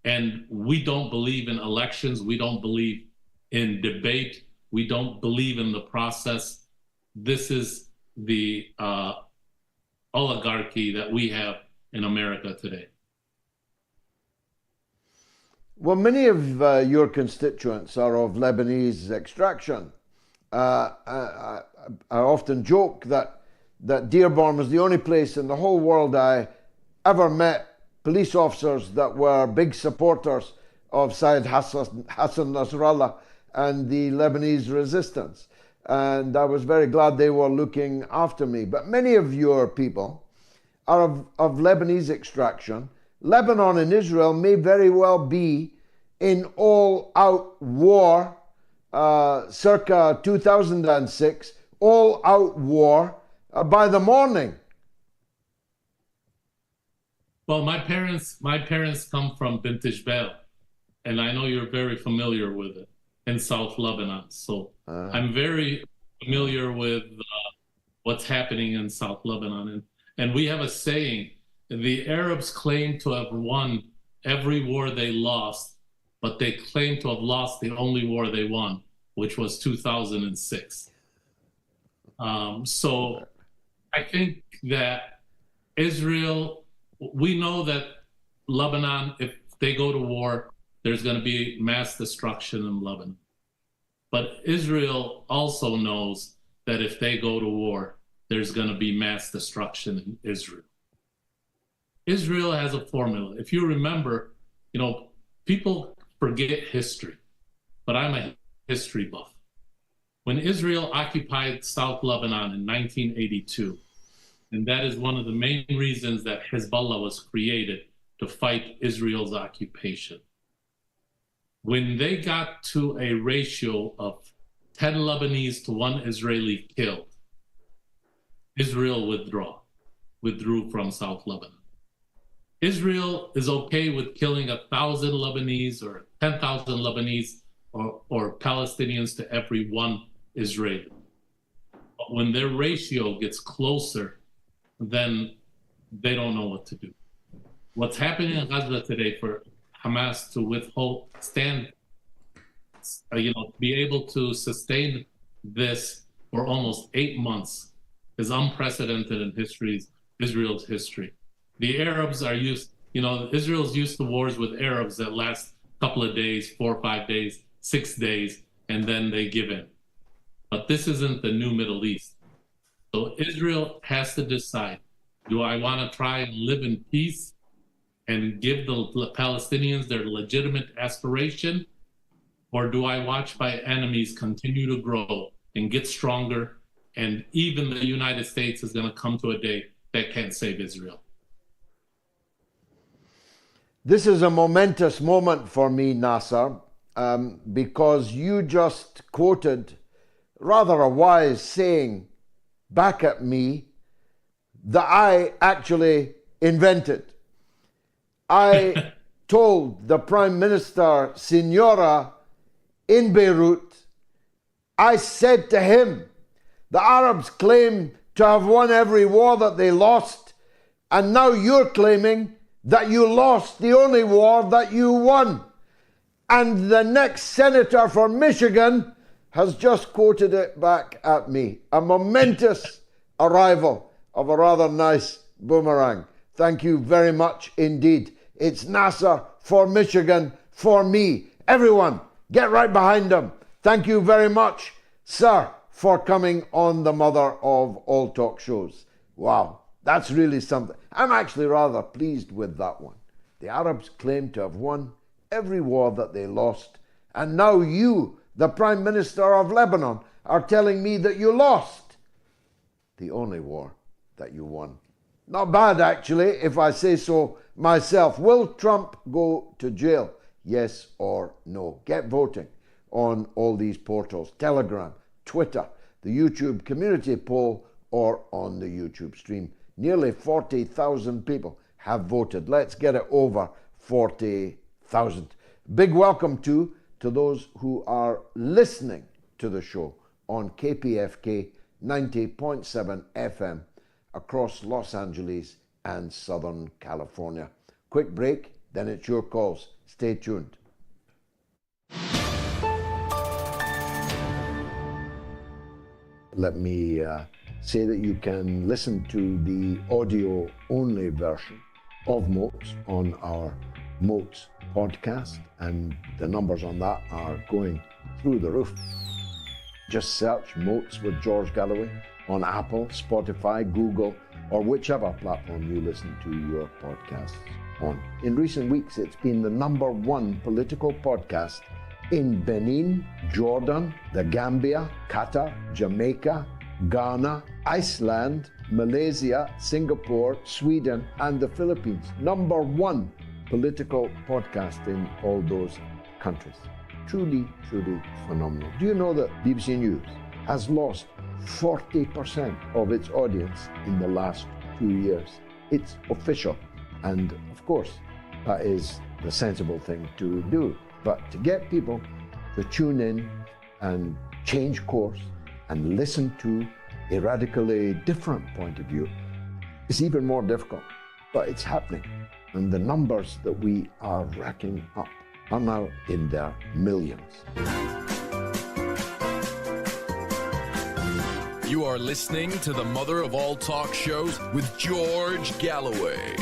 And we don't believe in elections. We don't believe in debate. We don't believe in the process. This is the oligarchy that we have in America today. Well, many of your constituents are of Lebanese extraction. I often joke that Dearborn was the only place in the whole world I ever met police officers that were big supporters of Syed Hassan Nasrallah and the Lebanese resistance. And I was very glad they were looking after me. But many of your people are of Lebanese extraction. Lebanon and Israel may very well be in all-out war circa 2006, all-out war by the morning. Well, my parents come from Bint Jbeil, and I know you're very familiar with it in South Lebanon. So I'm very familiar with what's happening in South Lebanon. And we have a saying, the Arabs claim to have won every war they lost, but they claim to have lost the only war they won, which was 2006. So I think that Israel, we know that Lebanon, if they go to war, there's going to be mass destruction in Lebanon. But Israel also knows that if they go to war, there's going to be mass destruction in Israel. Israel has a formula. If you remember, people forget history, but I'm a history buff. When Israel occupied South Lebanon in 1982, and that is one of the main reasons that Hezbollah was created, to fight Israel's occupation. When they got to a ratio of 10 Lebanese to 1 Israeli killed, Israel withdrew from South Lebanon. Israel is okay with killing 1,000 Lebanese or 10,000 Lebanese or Palestinians to every 1 Israeli. But when their ratio gets closer, then they don't know what to do. What's happening in Gaza today for Hamas to be able to sustain this for almost 8 months is unprecedented in Israel's history. The Arabs are Israel's used to wars with Arabs that last a couple of days, 4 or 5 days, 6 days, and then they give in. But this isn't the new Middle East. So Israel has to decide, do I want to try and live in peace and give the Palestinians their legitimate aspiration? Or do I watch my enemies continue to grow and get stronger? And even the United States is going to come to a day that can't save Israel. This is a momentous moment for me, Nasser, because you just quoted rather a wise saying back at me that I actually invented. I told the Prime Minister, Signora, in Beirut, I said to him, the Arabs claim to have won every war that they lost, and now you're claiming that you lost the only war that you won. And the next senator for Michigan has just quoted it back at me. A momentous arrival of a rather nice boomerang. Thank you very much indeed. It's Nasser for Michigan, for me. Everyone, get right behind him. Thank you very much, sir, for coming on the mother of all talk shows. Wow, that's really something. I'm actually rather pleased with that one. The Arabs claim to have won every war that they lost, and now you, the Prime Minister of Lebanon, are telling me that you lost the only war that you won. Not bad, actually, if I say so myself. Will Trump go to jail? Yes or no? Get voting on all these portals. Telegram, Twitter, the YouTube community poll, or on the YouTube stream. Nearly 40,000 people have voted. Let's get it over 40,000. Big welcome to those who are listening to the show on KPFK 90.7 FM across Los Angeles and Southern California. Quick break, then it's your calls. Stay tuned. Let me say that you can listen to the audio-only version of MOATS on our MOATS podcast, and the numbers on that are going through the roof. Just search MOATS with George Galloway on Apple, Spotify, Google, or whichever platform you listen to your podcasts on. In recent weeks, it's been the #1 political podcast in Benin, Jordan, the Gambia, Qatar, Jamaica, Ghana, Iceland, Malaysia, Singapore, Sweden, and the Philippines. #1 political podcast in all those countries. Truly, truly phenomenal. Do you know that BBC News has lost 40% of its audience in the last 2 years? It's official. And of course, that is the sensible thing to do. But to get people to tune in and change course and listen to a radically different point of view is even more difficult. But it's happening. And the numbers that we are racking up are now in their millions. You are listening to the mother of all talk shows with George Galloway.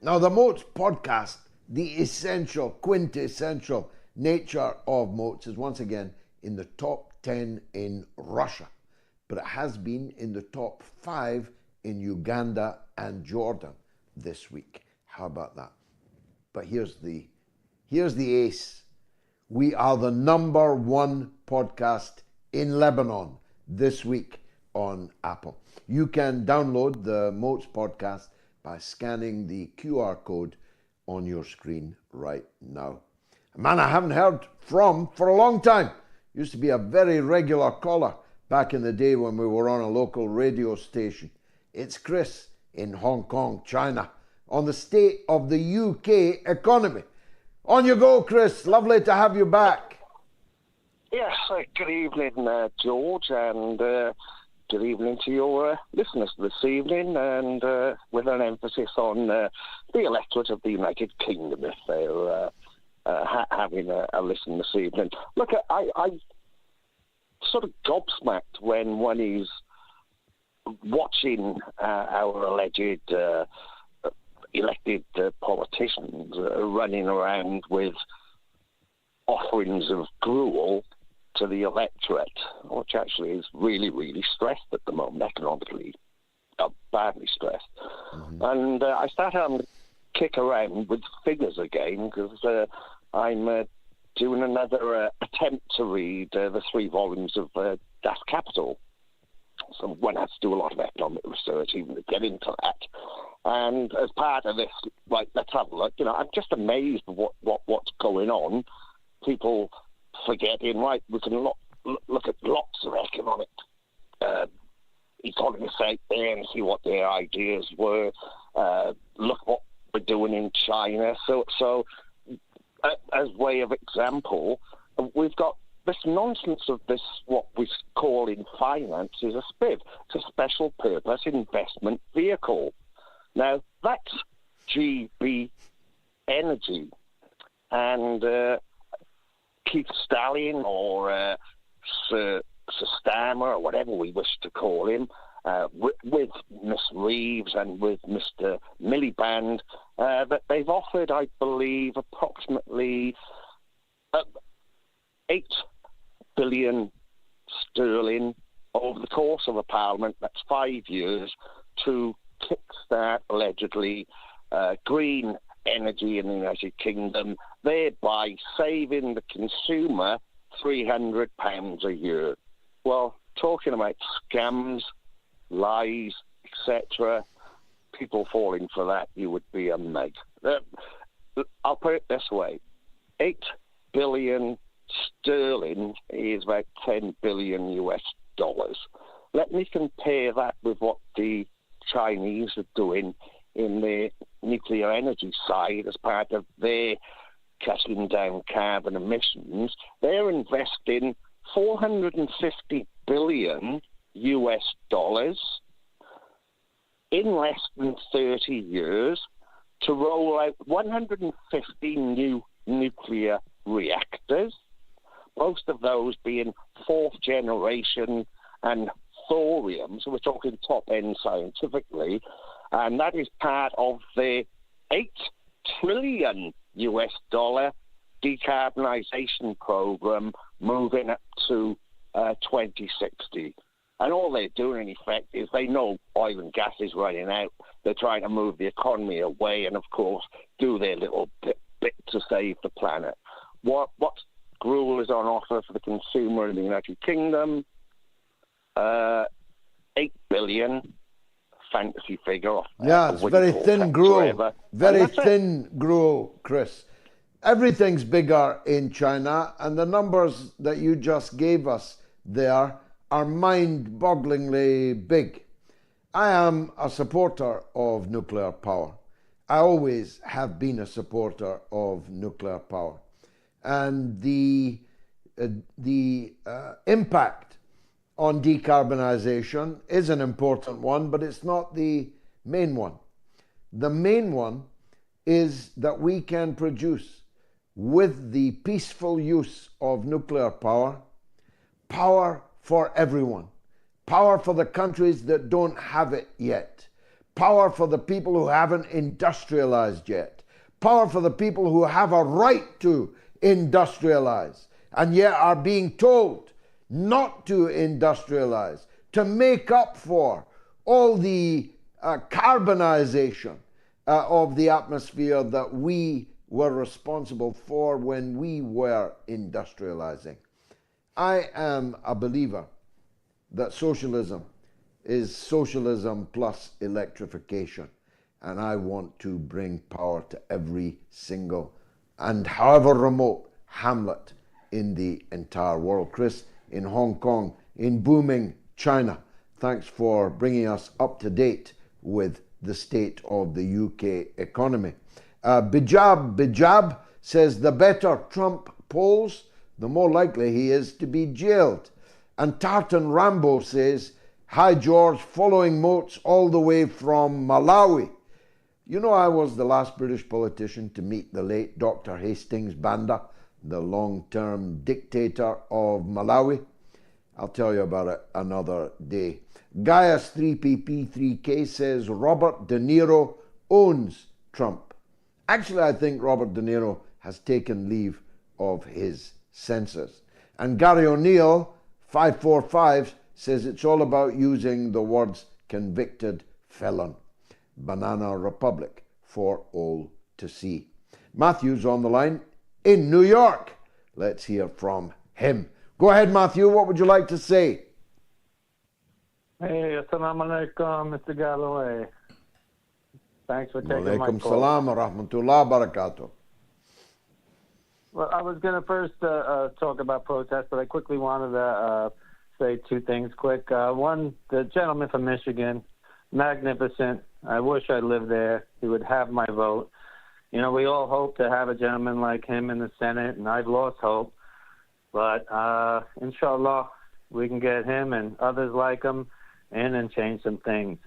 Now, the MOATS podcast, the essential, quintessential nature of MOATS, is once again in the top 10 in Russia, but it has been in the top 5 in Uganda and Jordan this week. How about that? But here's the ace. We are the #1 podcast in Lebanon this week on Apple. You can download the MOATS podcast by scanning the QR code on your screen right now. A man I haven't heard from for a long time. Used to be a very regular caller back in the day when we were on a local radio station. It's Chris in Hong Kong, China, on the state of the UK economy. On you go, Chris. Lovely to have you back. Yes, good evening, George, and good evening to your listeners this evening, and with an emphasis on the electorate of the United Kingdom, if they're having a listen this evening. Look, I sort of gobsmacked when one is watching our alleged elected politicians running around with offerings of gruel to the electorate, which actually is really, really stressed at the moment, economically, badly stressed. Mm-hmm. And I started having to kick around with figures again, because I'm doing another attempt to read the 3 volumes of Das Kapital. So one has to do a lot of economic research even to get into that. And as part of this, right, let's have a look. You know, I'm just amazed at what's going on. People forgetting, right, we can look at lots of economic economists out there and see what their ideas were. Look what we're doing in China. So as way of example, we've got this nonsense of this, what we call in finance is a SPIV. It's a special purpose investment vehicle. Now, that's GB Energy. And Keith Stallion or Sir Stammer, or whatever we wish to call him, with Miss Reeves and with Mr. Miliband, that they've offered, I believe, approximately 8 billion sterling over the course of a parliament, that's 5 years, to kickstart, allegedly, green energy in the United Kingdom, thereby saving the consumer £300 a year. Well, talking about scams, lies, etc., people falling for that, you would be a meg. I'll put it this way. 8 billion sterling is about 10 billion US dollars. Let me compare that with what the Chinese are doing in the nuclear energy side as part of their cutting down carbon emissions. They're investing 450 billion US dollars in less than 30 years to roll out 150 new nuclear reactors, most of those being fourth generation and thorium, so we're talking top end scientifically, and that is part of the $8 trillion decarbonization program moving up to 2060. And all they're doing, in effect, is they know oil and gas is running out. They're trying to move the economy away and, of course, do their little bit to save the planet. What gruel is on offer for the consumer in the United Kingdom? 8 billion, fantasy figure. Yeah, it's very thin gruel. Very thin gruel, Chris. Everything's bigger in China, and the numbers that you just gave us there are mind-bogglingly big. I am a supporter of nuclear power. I always have been a supporter of nuclear power. And the impact on decarbonization is an important one, but it's not the main one. The main one is that we can produce, with the peaceful use of nuclear power, power for everyone. Power for the countries that don't have it yet. Power for the people who haven't industrialized yet. Power for the people who have a right to industrialize and yet are being told not to industrialize, to make up for all the carbonization of the atmosphere that we were responsible for when we were industrializing. I am a believer that socialism is socialism plus electrification, and I want to bring power to every single and however remote hamlet in the entire world. Chris, in Hong Kong, in booming China, thanks for bringing us up to date with the state of the UK economy. Bijab says the better Trump polls, the more likely he is to be jailed. And Tartan Rambo says, hi George, following MOATS all the way from Malawi. You know, I was the last British politician to meet the late Dr. Hastings Banda, the long-term dictator of Malawi. I'll tell you about it another day. Gaius 3PP3K says Robert De Niro owns Trump. Actually, I think Robert De Niro has taken leave of his senses. And Gary O'Neill, 545, says it's all about using the words convicted felon. Banana Republic for all to see. Matthew's on the line in New York. Let's hear from him. Go ahead, Matthew. What would you like to say? Hey, assalamu alaikum, Mr. Galloway. Thanks for taking my call. Walaikum salam wa rahmatullah barakatuh. Well, I was going to first talk about protests, but I quickly wanted to say two things quick. One, the gentleman from Michigan, magnificent. I wish I lived there. He would have my vote. You know, we all hope to have a gentleman like him in the Senate, and I've lost hope. But inshallah, we can get him and others like him in and change some things.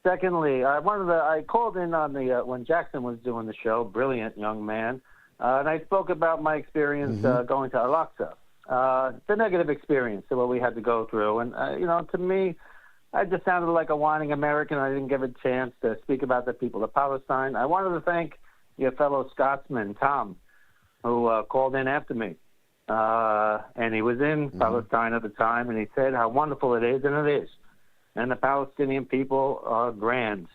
Secondly, I called in on the when Jackson was doing the show. Brilliant young man. And I spoke about my experience going to Al-Aqsa. The negative experience of what we had to go through. And, you know, to me, I just sounded like a whining American. I didn't give a chance to speak about the people of Palestine. I wanted to thank your fellow Scotsman, Tom, who called in after me. And he was in Palestine at the time, and he said how wonderful it is, and it is. And the Palestinian people are grand.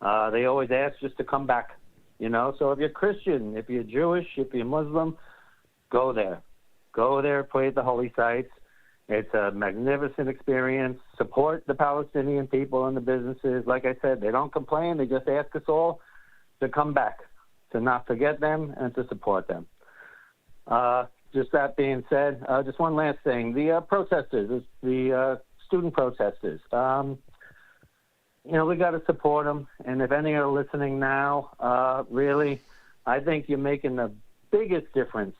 They always ask just to come back, you know. So if you're Christian, if you're Jewish, if you're Muslim, go there. Go there, pray at the holy sites. It's a magnificent experience. Support the Palestinian people and the businesses. Like I said, they don't complain. They just ask us all to come back, to not forget them and to support them. Just that being said, just one last thing. The protesters, the student protesters, you know, we got to support them. And if any are listening now, really, I think you're making the biggest difference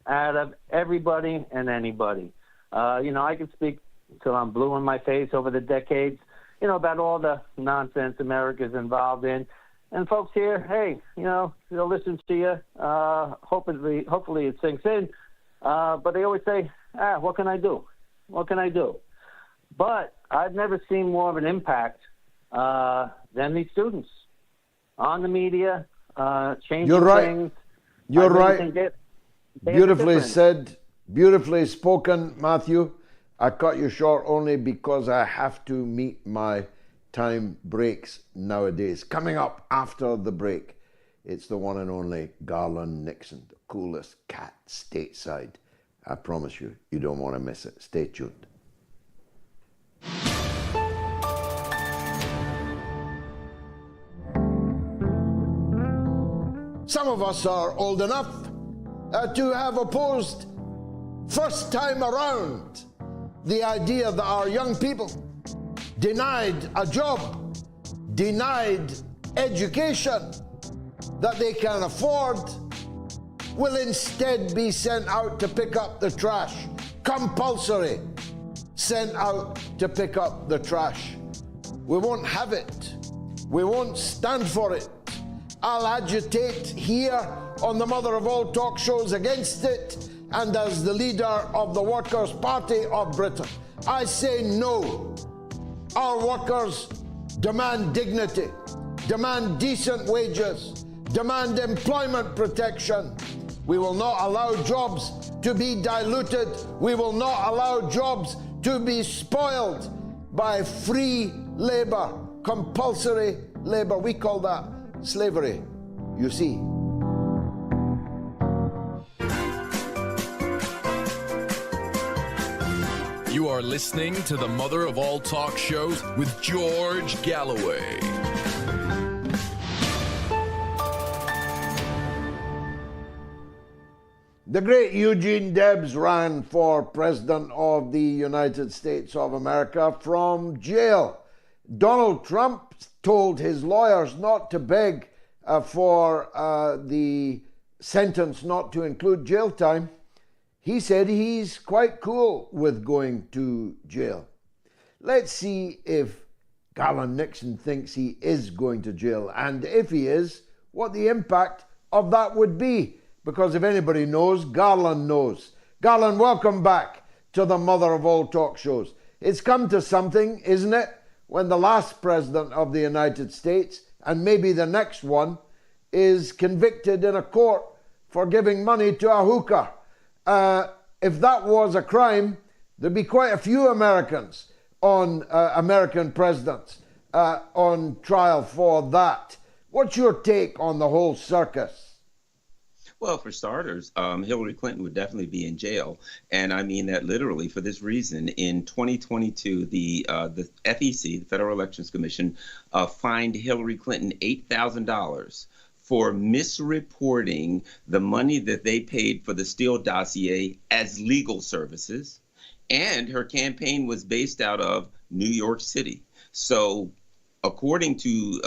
out of everybody and anybody. You know, I can speak till I'm blue in my face over the decades. about all the nonsense America's involved in. And folks here, hey, they'll listen to you. Hopefully it sinks in. But they always say, what can I do? What can I do? But I've never seen more of an impact than these students on the media, changing You're right. things. You're right. Beautifully said, beautifully spoken, Matthew. I cut you short only because I have to meet my time breaks nowadays. Coming up after the break, it's the one and only Garland Nixon, the coolest cat stateside. I promise you, you don't want to miss it. Stay tuned. Some of us are old enough to have opposed first time around the idea that our young people denied a job, denied education that they can afford, will instead be sent out to pick up the trash. Compulsory, sent out to pick up the trash. We won't have it. We won't stand for it. I'll agitate here on the mother of all talk shows against it, and as the leader of the Workers' Party of Britain, I say no. Our workers demand dignity, demand decent wages, demand employment protection. We will not allow jobs to be diluted. We will not allow jobs to be spoiled by free labor, compulsory labor. We call that slavery, you see. You are listening to the mother of all talk shows with George Galloway. The great Eugene Debs ran for President of the United States of America from jail. Donald Trump told his lawyers not to beg for the sentence not to include jail time. He said he's quite cool with going to jail. Let's see if Garland Nixon thinks he is going to jail, and if he is, what the impact of that would be. Because if anybody knows, Garland knows. Garland, welcome back to the mother of all talk shows. It's come to something, isn't it, when the last president of the United States, and maybe the next one, is convicted in a court for giving money to a hooker. If that was a crime, there'd be quite a few Americans on American presidents on trial for that. What's your take on the whole circus? Well, for starters, Hillary Clinton would definitely be in jail. And I mean that literally for this reason. In 2022, the FEC, the Federal Elections Commission, fined Hillary Clinton $8,000 for misreporting the money that they paid for the Steele dossier as legal services. And her campaign was based out of New York City. So according to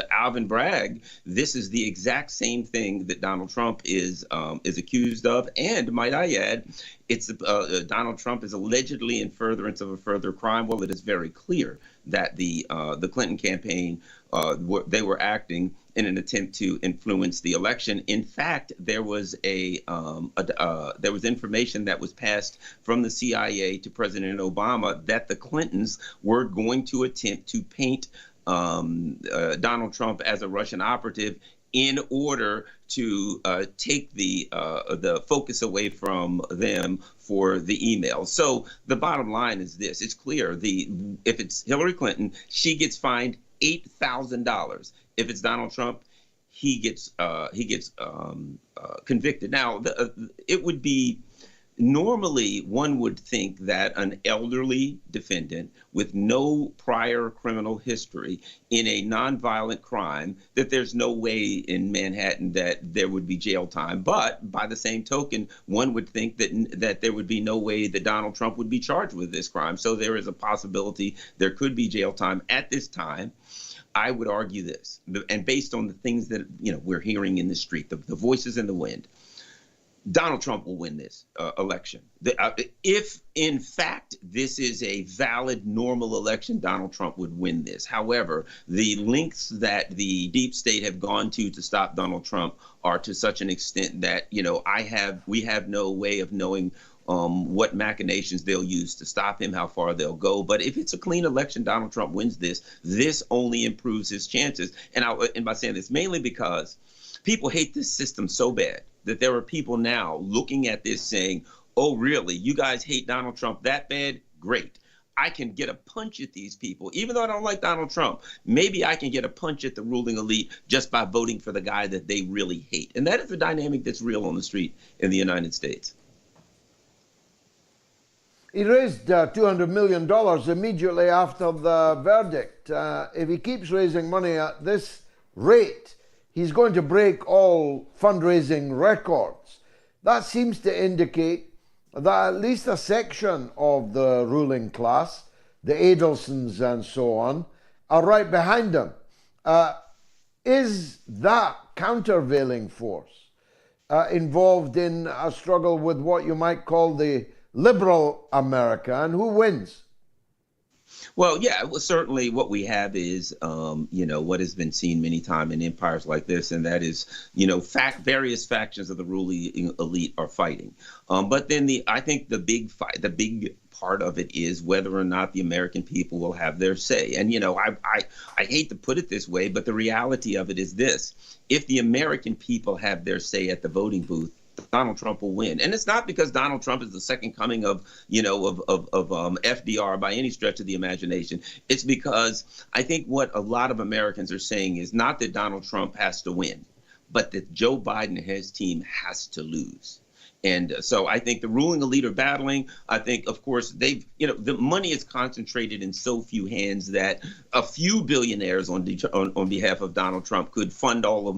Alvin Bragg, this is the exact same thing that Donald Trump is accused of. And might I add, it's Donald Trump is allegedly in furtherance of a further crime. Well, it is very clear that the Clinton campaign they were acting in an attempt to influence the election. In fact, there was there was information that was passed from the CIA to President Obama that the Clintons were going to attempt to paint Donald Trump as a Russian operative in order to take the focus away from them for the emails. So the bottom line is this: it's clear if it's Hillary Clinton, she gets fined $8,000. If it's Donald Trump, he gets convicted. Now, it would be normally one would think that an elderly defendant with no prior criminal history in a nonviolent crime, that there's no way in Manhattan that there would be jail time. But by the same token, one would think that there would be no way that Donald Trump would be charged with this crime. So there is a possibility there could be jail time at this time. I would argue this, and based on the things that we're hearing in the street, the voices in the wind, Donald Trump will win this election. If, in fact, this is a valid, normal election, Donald Trump would win this. However, the lengths that the deep state have gone to stop Donald Trump are to such an extent that, we have no way of knowing what machinations they'll use to stop him, how far they'll go. But if it's a clean election, Donald Trump wins this. This only improves his chances. And by saying this, mainly because people hate this system so bad that there are people now looking at this saying, oh, really? You guys hate Donald Trump that bad? Great. I can get a punch at these people. Even though I don't like Donald Trump, maybe I can get a punch at the ruling elite just by voting for the guy that they really hate. And that is the dynamic that's real on the street in the United States. He raised $200 million immediately after the verdict. If he keeps raising money at this rate, he's going to break all fundraising records. That seems to indicate that at least a section of the ruling class, the Adelsons and so on, are right behind him. Is that countervailing force involved in a struggle with what you might call the liberal America, and who wins? Well, yeah, certainly what we have is, what has been seen many times in empires like this, and that is, various factions of the ruling elite are fighting. But then I think the big part of it is whether or not the American people will have their say. And, I hate to put it this way, but the reality of it is this: if the American people have their say at the voting booth, Donald Trump will win. And it's not because Donald Trump is the second coming of FDR by any stretch of the imagination. It's because I think what a lot of Americans are saying is not that Donald Trump has to win, but that Joe Biden and his team has to lose. And so I think the ruling elite are battling. I think, of course, the money is concentrated in so few hands that a few billionaires on behalf of Donald Trump could fund all of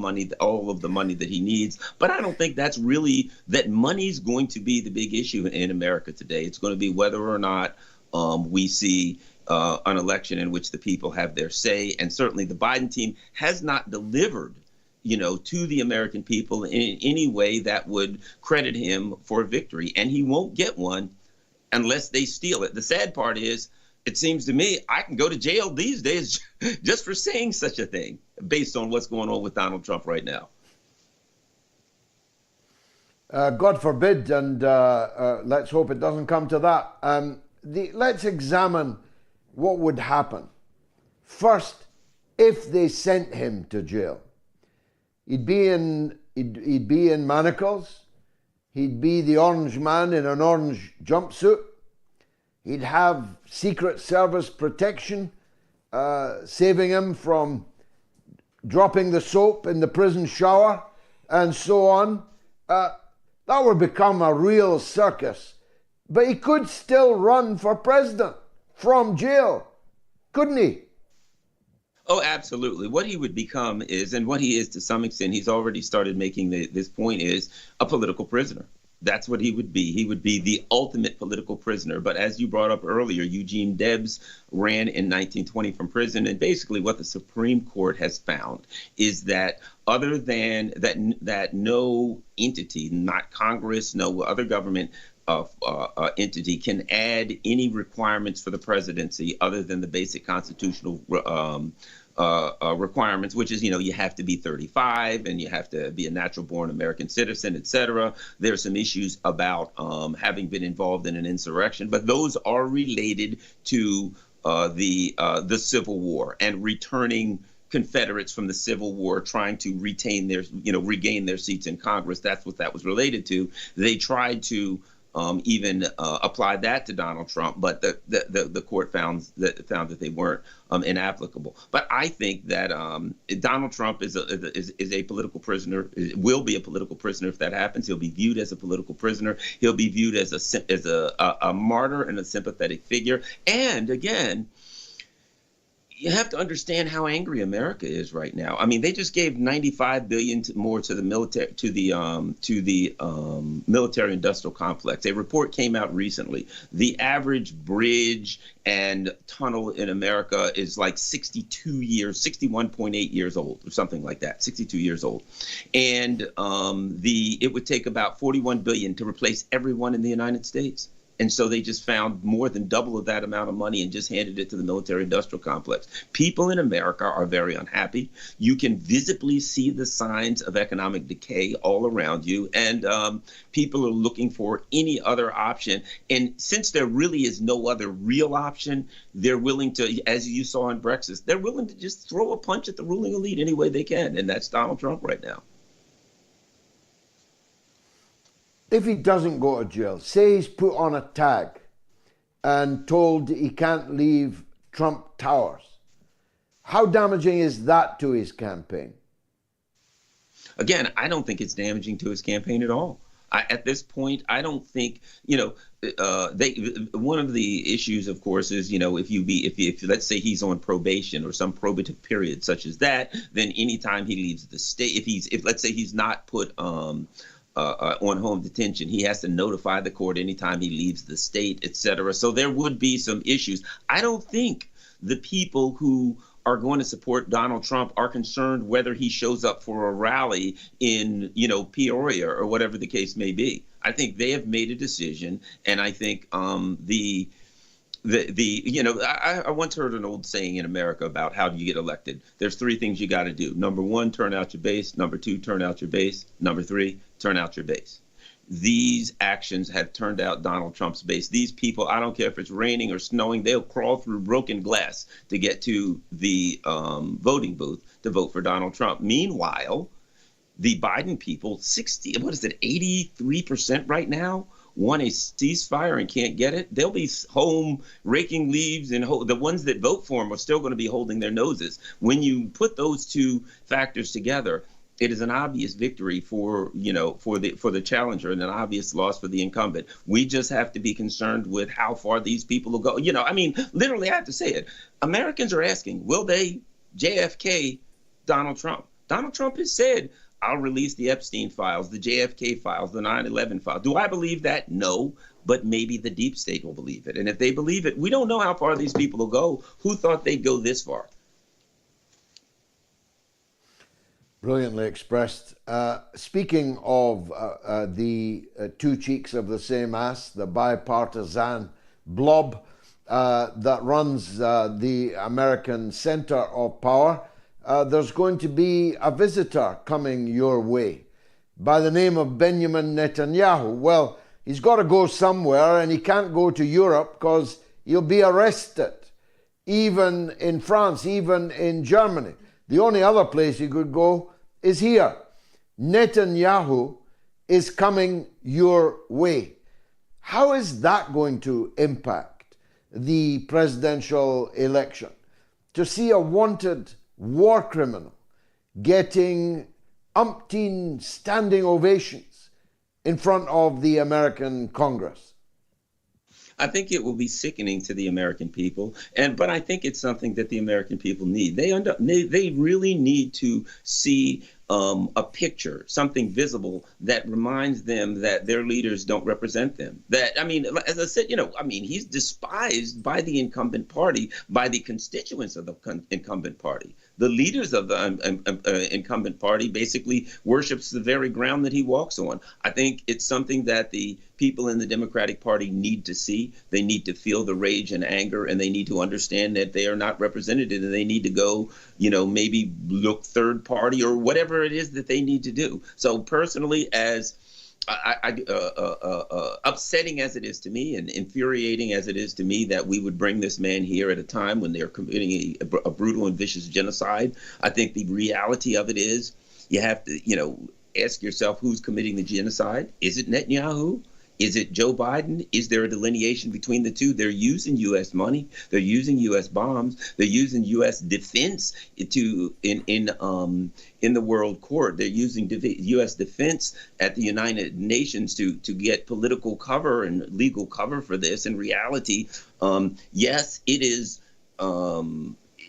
the money that he needs. But I don't think that money's going to be the big issue in America today. It's going to be whether or not we see an election in which the people have their say. And certainly the Biden team has not delivered to the American people in any way that would credit him for victory. And he won't get one unless they steal it. The sad part is, it seems to me, I can go to jail these days just for saying such a thing based on what's going on with Donald Trump right now. God forbid, and let's hope it doesn't come to that. Let's examine what would happen. First, if they sent him to jail. He'd be in manacles. He'd be the orange man in an orange jumpsuit. He'd have Secret Service protection, saving him from dropping the soap in the prison shower, and so on. That would become a real circus. But he could still run for president from jail, couldn't he? Oh, absolutely. What he would become is, and what he is to some extent, he's already started making this point, is a political prisoner. That's what he would be. He would be the ultimate political prisoner. But as you brought up earlier, Eugene Debs ran in 1920 from prison. And basically what the Supreme Court has found is that other than that no entity, not Congress, no other government entity can add any requirements for the presidency other than the basic constitutional requirements, which is, you have to be 35 and you have to be a natural born American citizen, etc. There are some issues about having been involved in an insurrection, but those are related to the Civil War and returning Confederates from the Civil War trying to regain their seats in Congress. That's what that was related to. They tried to even apply that to Donald Trump, but the court found that they weren't inapplicable. But I think that Donald Trump is a political prisoner. Will be a political prisoner if that happens. He'll be viewed as a political prisoner. He'll be viewed as a martyr and a sympathetic figure. And again, you have to understand how angry America is right now. I mean, they just gave $95 billion more to the military, to the military industrial complex. A report came out recently. The average bridge and tunnel in America is like 61.8 years old, or something like that, 62 years old. And it would take about $41 billion to replace everyone in the United States. And so they just found more than double of that amount of money and just handed it to the military industrial complex. People in America are very unhappy. You can visibly see the signs of economic decay all around you. And people are looking for any other option. And since there really is no other real option, they're willing to, as you saw in Brexit, they're willing to just throw a punch at the ruling elite any way they can. And that's Donald Trump right now. If he doesn't go to jail, say he's put on a tag and told he can't leave Trump Towers, how damaging is that to his campaign? Again, I don't think it's damaging to his campaign at all. At this point, I don't think, one of the issues, of course, is, if let's say he's on probation or some probative period such as that, then anytime he leaves the state, if let's say he's not put on home detention, he has to notify the court anytime he leaves the state, et cetera. So there would be some issues. I don't think the people who are going to support Donald Trump are concerned whether he shows up for a rally in, Peoria or whatever the case may be. I think they have made a decision, and I think I once heard an old saying in America about how do you get elected. There's three things you got to do. Number one, turn out your base. Number two, turn out your base. Number three, turn out your base. These actions have turned out Donald Trump's base. These people, I don't care if it's raining or snowing, they'll crawl through broken glass to get to the voting booth to vote for Donald Trump. Meanwhile, the Biden people, 83% right now, want a ceasefire and can't get it. They'll be home raking leaves, and the ones that vote for him are still going to be holding their noses. When you put those two factors together, it is an obvious victory for the challenger and an obvious loss for the incumbent. We just have to be concerned with how far these people will go. Literally, I have to say it. Americans are asking, will they JFK Donald Trump? Donald Trump has said, I'll release the Epstein files, the JFK files, the 9/11 files. Do I believe that? No, but maybe the deep state will believe it. And if they believe it, we don't know how far these people will go. Who thought they'd go this far? Brilliantly expressed. Speaking of the two cheeks of the same ass, the bipartisan blob that runs the American center of power, there's going to be a visitor coming your way by the name of Benjamin Netanyahu. Well, he's got to go somewhere, and he can't go to Europe because he'll be arrested, even in France, even in Germany. The only other place he could go is here. Netanyahu is coming your way. How is that going to impact the presidential election? To see a wanted war criminal getting umpteen standing ovations in front of the American Congress? I think it will be sickening to the American people, but I think it's something that the American people need. They really need to see a picture, something visible that reminds them that their leaders don't represent them. As I said, he's despised by the incumbent party, by the constituents of the incumbent party. The leaders of the incumbent party basically worships the very ground that he walks on. I think it's something that the people in the Democratic Party need to see. They need to feel the rage and anger, and they need to understand that they are not represented, and they need to go, maybe look third party or whatever it is that they need to do. So personally, as upsetting as it is to me and infuriating as it is to me that we would bring this man here at a time when they're committing a brutal and vicious genocide, I think the reality of it is you have to, ask yourself who's committing the genocide. Is it Netanyahu? Is it Joe Biden? Is there a delineation between the two? They're using U.S. money. They're using U.S. bombs. They're using U.S. defense in the world court. They're using U.S. defense at the United Nations to get political cover and legal cover for this. In reality, yes, it is.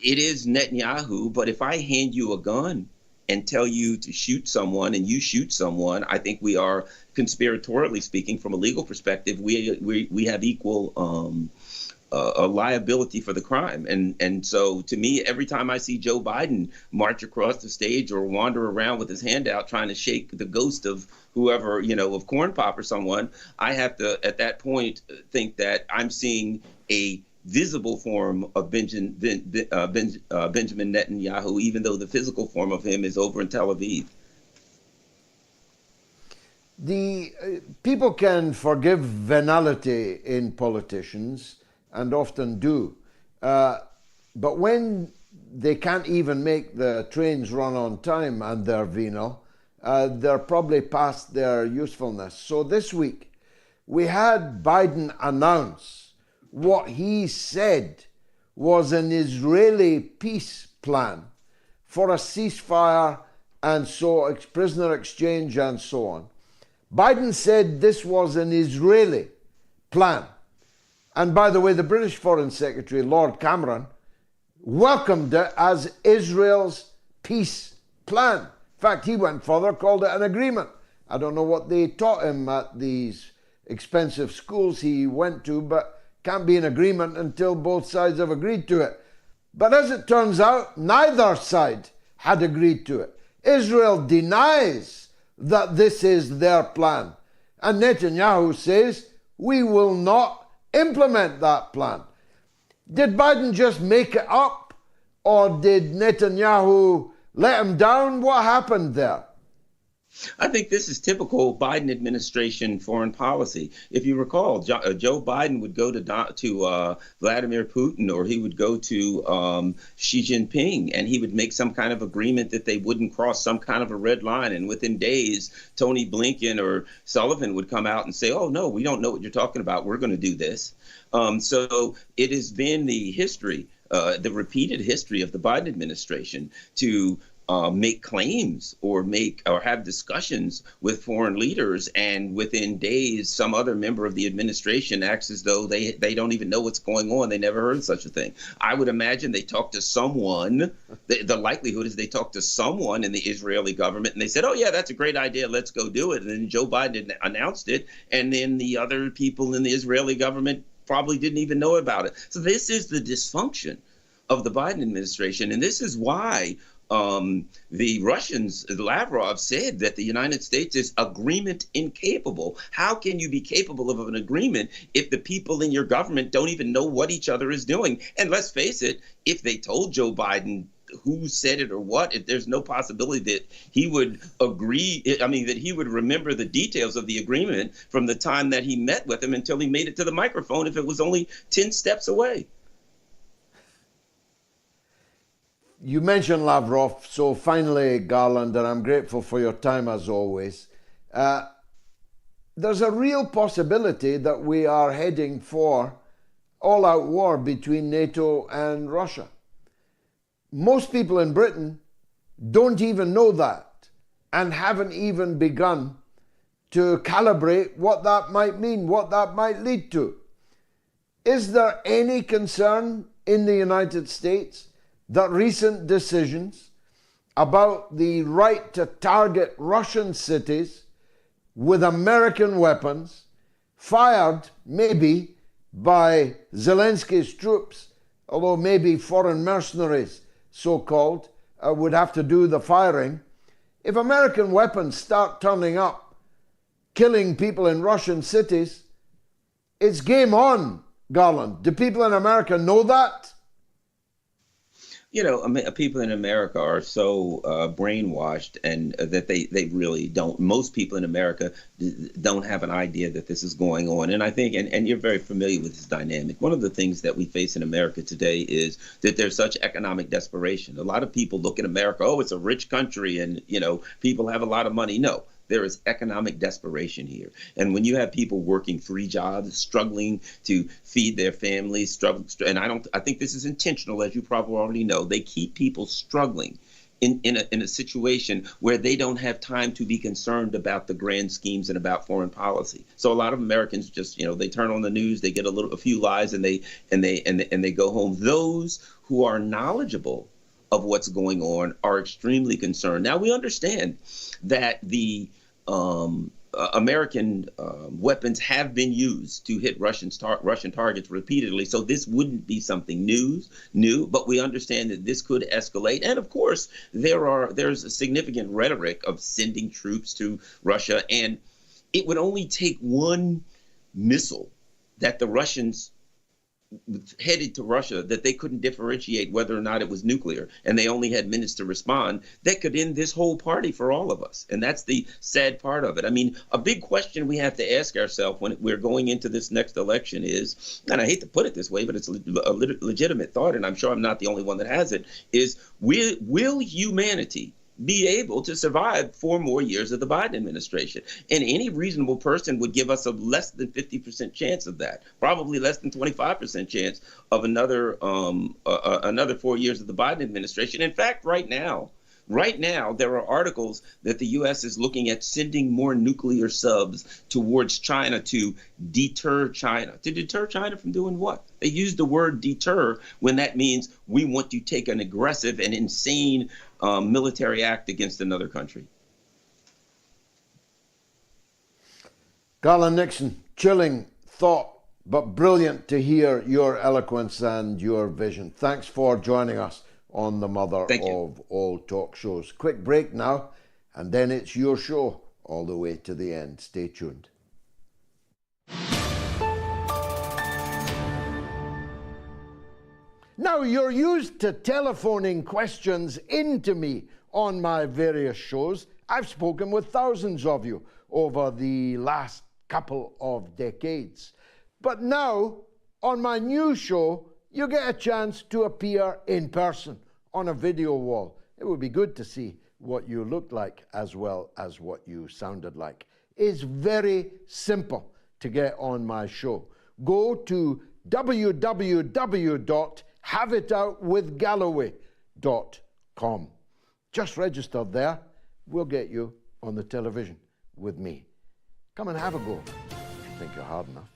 it is Netanyahu, but if I hand you a gun and tell you to shoot someone and you shoot someone, I think we are, conspiratorially speaking, from a legal perspective, we have equal a liability for the crime. And so to me, every time I see Joe Biden march across the stage or wander around with his hand out trying to shake the ghost of whoever, of Corn Pop or someone, I have to, at that point, think that I'm seeing a visible form of Benjamin Netanyahu, even though the physical form of him is over in Tel Aviv. The people can forgive venality in politicians, and often do, but when they can't even make the trains run on time and they're venal, they're probably past their usefulness. So this week we had Biden announce what he said was an Israeli peace plan for a ceasefire and so prisoner exchange and so on. Biden said this was an Israeli plan. And by the way, the British Foreign Secretary, Lord Cameron, welcomed it as Israel's peace plan. In fact, he went further, called it an agreement. I don't know what they taught him at these expensive schools he went to, but can't be an agreement until both sides have agreed to it. But as it turns out, neither side had agreed to it. Israel denies that this is their plan. And Netanyahu says, we will not implement that plan. Did Biden just make it up? Or did Netanyahu let him down? What happened there? I think this is typical Biden administration foreign policy. If you recall, Joe Biden would go to Vladimir Putin, or he would go to Xi Jinping, and he would make some kind of agreement that they wouldn't cross some kind of a red line. And within days, Tony Blinken or Sullivan would come out and say, oh, no, we don't know what you're talking about. We're going to do this. So it has been the history, the repeated history of the Biden administration to make claims or have discussions with foreign leaders, and within days some other member of the administration acts as though they don't even know what's going on. They never heard of such a thing. I would imagine they talked to someone. The likelihood is they talked to someone in the Israeli government and they said, oh yeah, that's a great idea, let's go do it. And then Joe Biden announced it, and then the other people in the Israeli government probably didn't even know about it. So this is the dysfunction of the Biden administration, and this is why the Russians, Lavrov, said that the United States is agreement incapable. How can you be capable of an agreement if the people in your government don't even know what each other is doing? And let's face it, if they told Joe Biden who said it or what, if there's no possibility that he would agree, that he would remember the details of the agreement from the time that he met with him until he made it to the microphone, if it was only 10 steps away. You mentioned Lavrov, so finally, Garland, and I'm grateful for your time as always. There's a real possibility that we are heading for all-out war between NATO and Russia. Most people in Britain don't even know that and haven't even begun to calibrate what that might mean, what that might lead to. Is there any concern in the United States that recent decisions about the right to target Russian cities with American weapons, fired maybe by Zelensky's troops, although maybe foreign mercenaries, so-called, would have to do the firing, if American weapons start turning up, killing people in Russian cities, it's game on, Garland. Do people in America know that? People in America are so brainwashed, and that they really don't. Most people in America don't have an idea that this is going on. And I think, and you're very familiar with this dynamic. One of the things that we face in America today is that there's such economic desperation. A lot of people look at America, oh, it's a rich country, and, people have a lot of money. No. There is economic desperation here. And when you have people working 3 jobs, struggling to feed their families, and I think this is intentional, as you probably already know, they keep people struggling in a situation where they don't have time to be concerned about the grand schemes and about foreign policy. So a lot of Americans just, they turn on the news, they get a few lies, and they go home. Those who are knowledgeable of what's going on are extremely concerned. Now, we understand that the American weapons have been used to hit Russian targets repeatedly, so this wouldn't be something new. But we understand that this could escalate, and of course, there's a significant rhetoric of sending troops to Russia, and it would only take one missile that the Russians headed to Russia that they couldn't differentiate whether or not it was nuclear, and they only had minutes to respond, that could end this whole party for all of us. And that's the sad part of it. I mean, a big question we have to ask ourselves when we're going into this next election is, and I hate to put it this way, but it's a legitimate thought, and I'm sure I'm not the only one that has it, is will humanity be able to survive 4 more years of the Biden administration? And any reasonable person would give us a less than 50% chance of that, probably less than 25% chance of another 4 years of the Biden administration. In fact, right now, there are articles that the U.S. is looking at sending more nuclear subs towards China to deter China. To deter China from doing what? They use the word deter when that means we want to take an aggressive and insane military act against another country. Garland Nixon, chilling thought, but brilliant to hear your eloquence and your vision. Thanks for joining us on the mother of all talk shows. Quick break now, and then it's your show all the way to the end. Stay tuned. Now, you're used to telephoning questions into me on my various shows. I've spoken with thousands of you over the last couple of decades. But now, on my new show, you get a chance to appear in person on a video wall. It would be good to see what you looked like as well as what you sounded like. It's very simple to get on my show. Go to www.haveitoutwithgalloway.com. Just register there. We'll get you on the television with me. Come and have a go if you think you're hard enough.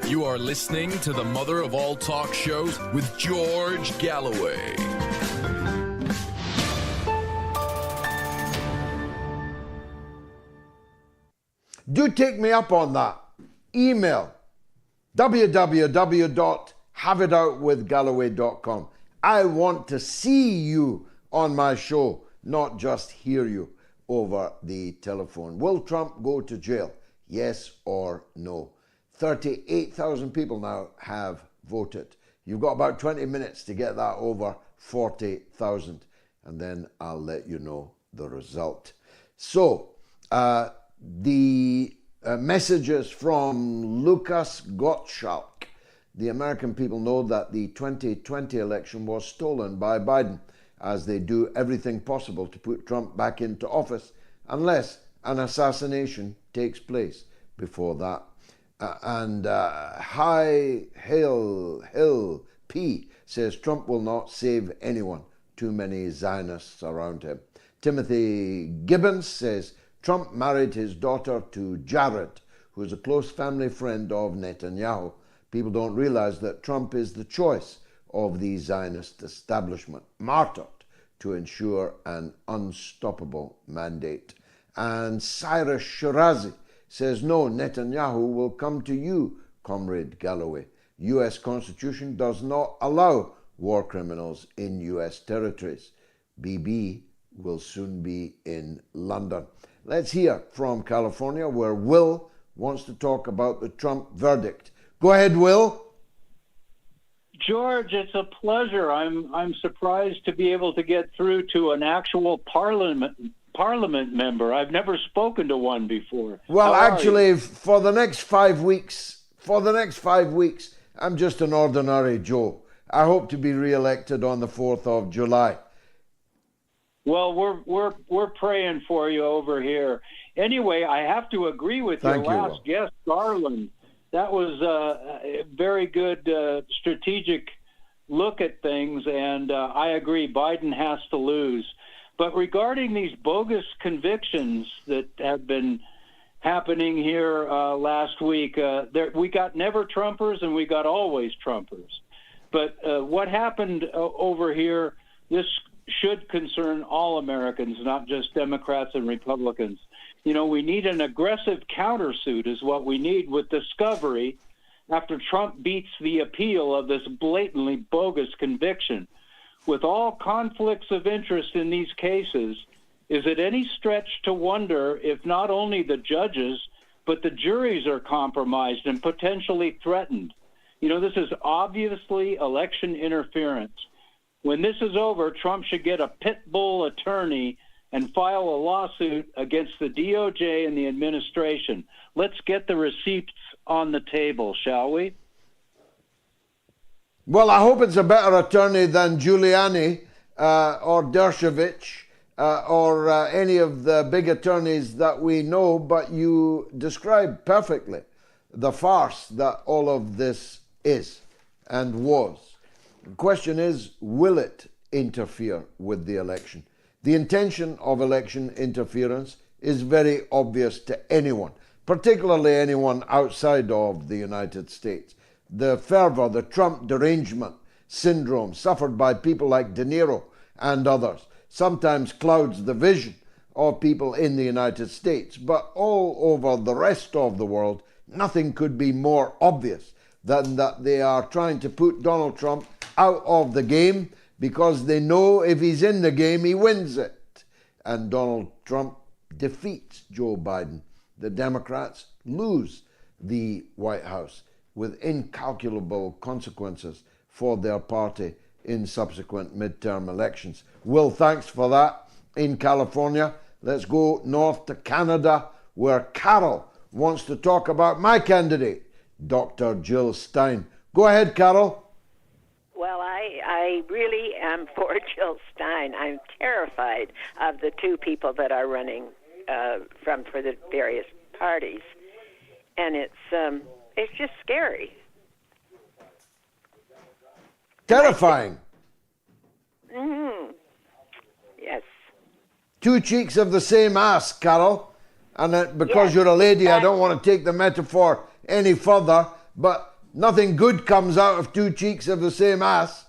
You are listening to the mother of all talk shows with George Galloway. Do take me up on that. Email www.haveitoutwithgalloway.com. I want to see you on my show, not just hear you over the telephone. Will Trump go to jail? Yes or no? 38,000 people now have voted. You've got about 20 minutes to get that over 40,000, and then I'll let you know the result. So, the messages from Lucas Gottschalk. The American people know that the 2020 election was stolen by Biden, as they do everything possible to put Trump back into office, unless an assassination takes place before that. High Hill P says Trump will not save anyone. Too many Zionists around him. Timothy Gibbons says Trump married his daughter to Jared, who is a close family friend of Netanyahu. People don't realize that Trump is the choice of the Zionist establishment, martyred to ensure an unstoppable mandate. And Cyrus Shirazi says, no, Netanyahu will come to you, Comrade Galloway. U.S. Constitution does not allow war criminals in U.S. territories. BB will soon be in London. Let's hear from California, where Will wants to talk about the Trump verdict. Go ahead, Will. George, it's a pleasure. I'm surprised to be able to get through to an actual parliament member. I've never spoken to one before. Well, actually, for the next 5 weeks, I'm just an ordinary Joe. I hope to be re-elected on the 4th of July. Well, we're praying for you over here. Anyway, I have to agree with your last guest, Garland. That was a very good strategic look at things, and I agree, Biden has to lose. But regarding these bogus convictions that have been happening here last week, we got never Trumpers and we got always Trumpers. But what happened over here, this should concern all Americans, not just Democrats and Republicans. You know, we need an aggressive countersuit is what we need with discovery after Trump beats the appeal of this blatantly bogus conviction. With all conflicts of interest in these cases, is it any stretch to wonder if not only the judges, but the juries are compromised and potentially threatened? You know, this is obviously election interference. When this is over, Trump should get a pit bull attorney and file a lawsuit against the DOJ and the administration. Let's get the receipts on the table, shall we? Well, I hope it's a better attorney than Giuliani or Dershowitz or any of the big attorneys that we know, but you described perfectly the farce that all of this is and was. The question is, will it interfere with the election? The intention of election interference is very obvious to anyone, particularly anyone outside of the United States. The fervor, the Trump derangement syndrome suffered by people like De Niro and others sometimes clouds the vision of people in the United States. But all over the rest of the world, nothing could be more obvious than that they are trying to put Donald Trump out of the game because they know if he's in the game, he wins it. And Donald Trump defeats Joe Biden. The Democrats lose the White House with incalculable consequences for their party in subsequent midterm elections. Will, thanks for that. In California, let's go north to Canada, where Carol wants to talk about my candidate, Dr. Jill Stein. Go ahead, Carol. Well, I really am for Jill Stein. I'm terrified of the two people that are running for the various parties, and it's just scary. Terrifying. Mm-hmm. Yes. Two cheeks of the same ass, Carol. And because you're a lady, I don't want to take the metaphor any further, but nothing good comes out of two cheeks of the same ass.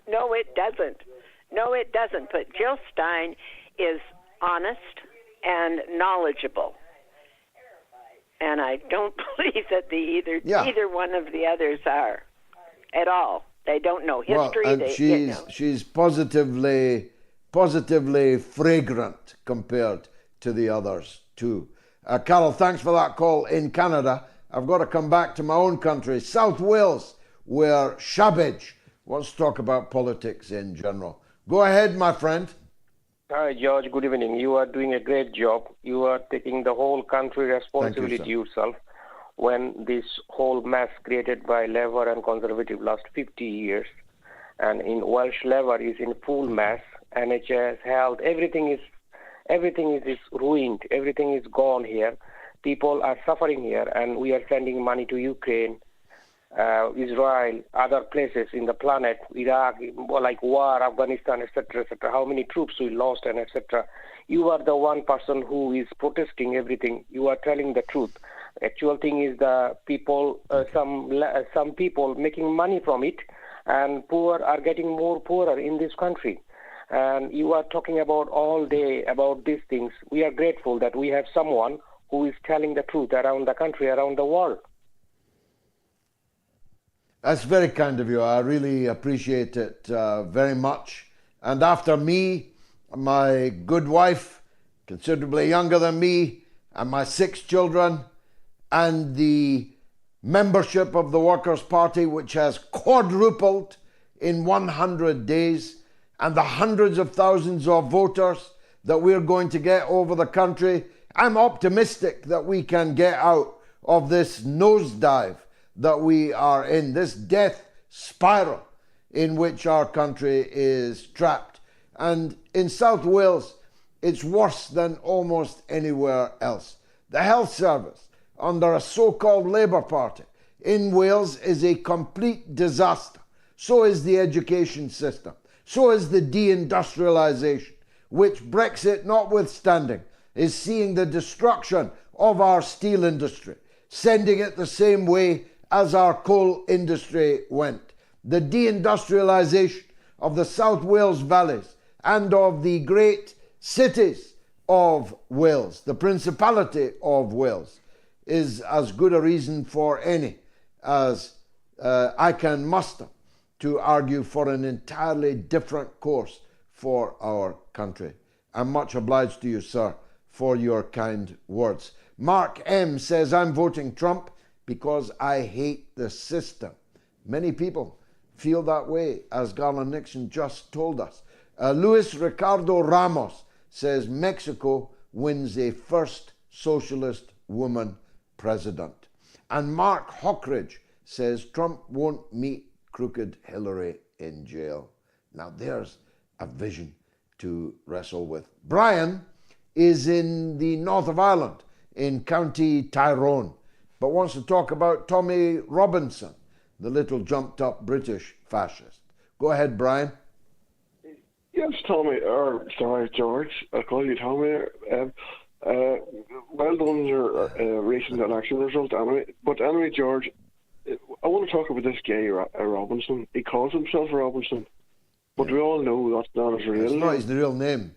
No, it doesn't. No, it doesn't. But Jill Stein is honest and knowledgeable. And I don't believe that either one of the others are at all. They don't know history. Well, and she's positively fragrant compared to the others too. Carol, thanks for that call in Canada. I've got to come back to my own country, South Wales, where Shabbage wants to talk about politics in general. Go ahead, my friend. Hi, George. Good evening. You are doing a great job. You are taking the whole country responsibility to yourself when this whole mess created by Labour and Conservative last 50 years. And in Welsh, Labour is in full mess. NHS, health, everything is ruined. Everything is gone here. People are suffering here, and we are sending money to Ukraine, Israel, other places in the planet, Iraq, like war, Afghanistan, etc., etc. How many troops we lost, and etc. You are the one person who is protesting everything. You are telling the truth. Actual thing is the people, some people making money from it, and poor are getting more poorer in this country. And you are talking about all day about these things. We are grateful that we have someone who is telling the truth around the country, around the world. That's very kind of you. I really appreciate it very much. And after me, my good wife, considerably younger than me, and my 6 children, and the membership of the Workers' Party, which has quadrupled in 100 days, and the hundreds of thousands of voters that we're going to get over the country, I'm optimistic that we can get out of this nosedive that we are in, this death spiral in which our country is trapped. And in South Wales, it's worse than almost anywhere else. The health service under a so-called Labour Party in Wales is a complete disaster. So is the education system. So is the deindustrialization, which, Brexit notwithstanding, is seeing the destruction of our steel industry, sending it the same way as our coal industry went. The deindustrialization of the South Wales valleys and of the great cities of Wales, the Principality of Wales, is as good a reason for any as I can muster to argue for an entirely different course for our country. I'm much obliged to you, sir, for your kind words. Mark M. says, I'm voting Trump because I hate the system. Many people feel that way, as Garland Nixon just told us. Luis Ricardo Ramos says, Mexico wins a first socialist woman president. And Mark Hockridge says, Trump won't meet crooked Hillary in jail. Now there's a vision to wrestle with. Brian is in the north of Ireland, in County Tyrone, but wants to talk about Tommy Robinson, the little jumped up British fascist. Go ahead, Brian. Yes, Tommy, or sorry, George, I'll call you Tommy. Well done on your recent election result, anyway. But anyway, George, I want to talk about this guy, Robinson. He calls himself Robinson, but we all know that's not his real name. It's not his real name.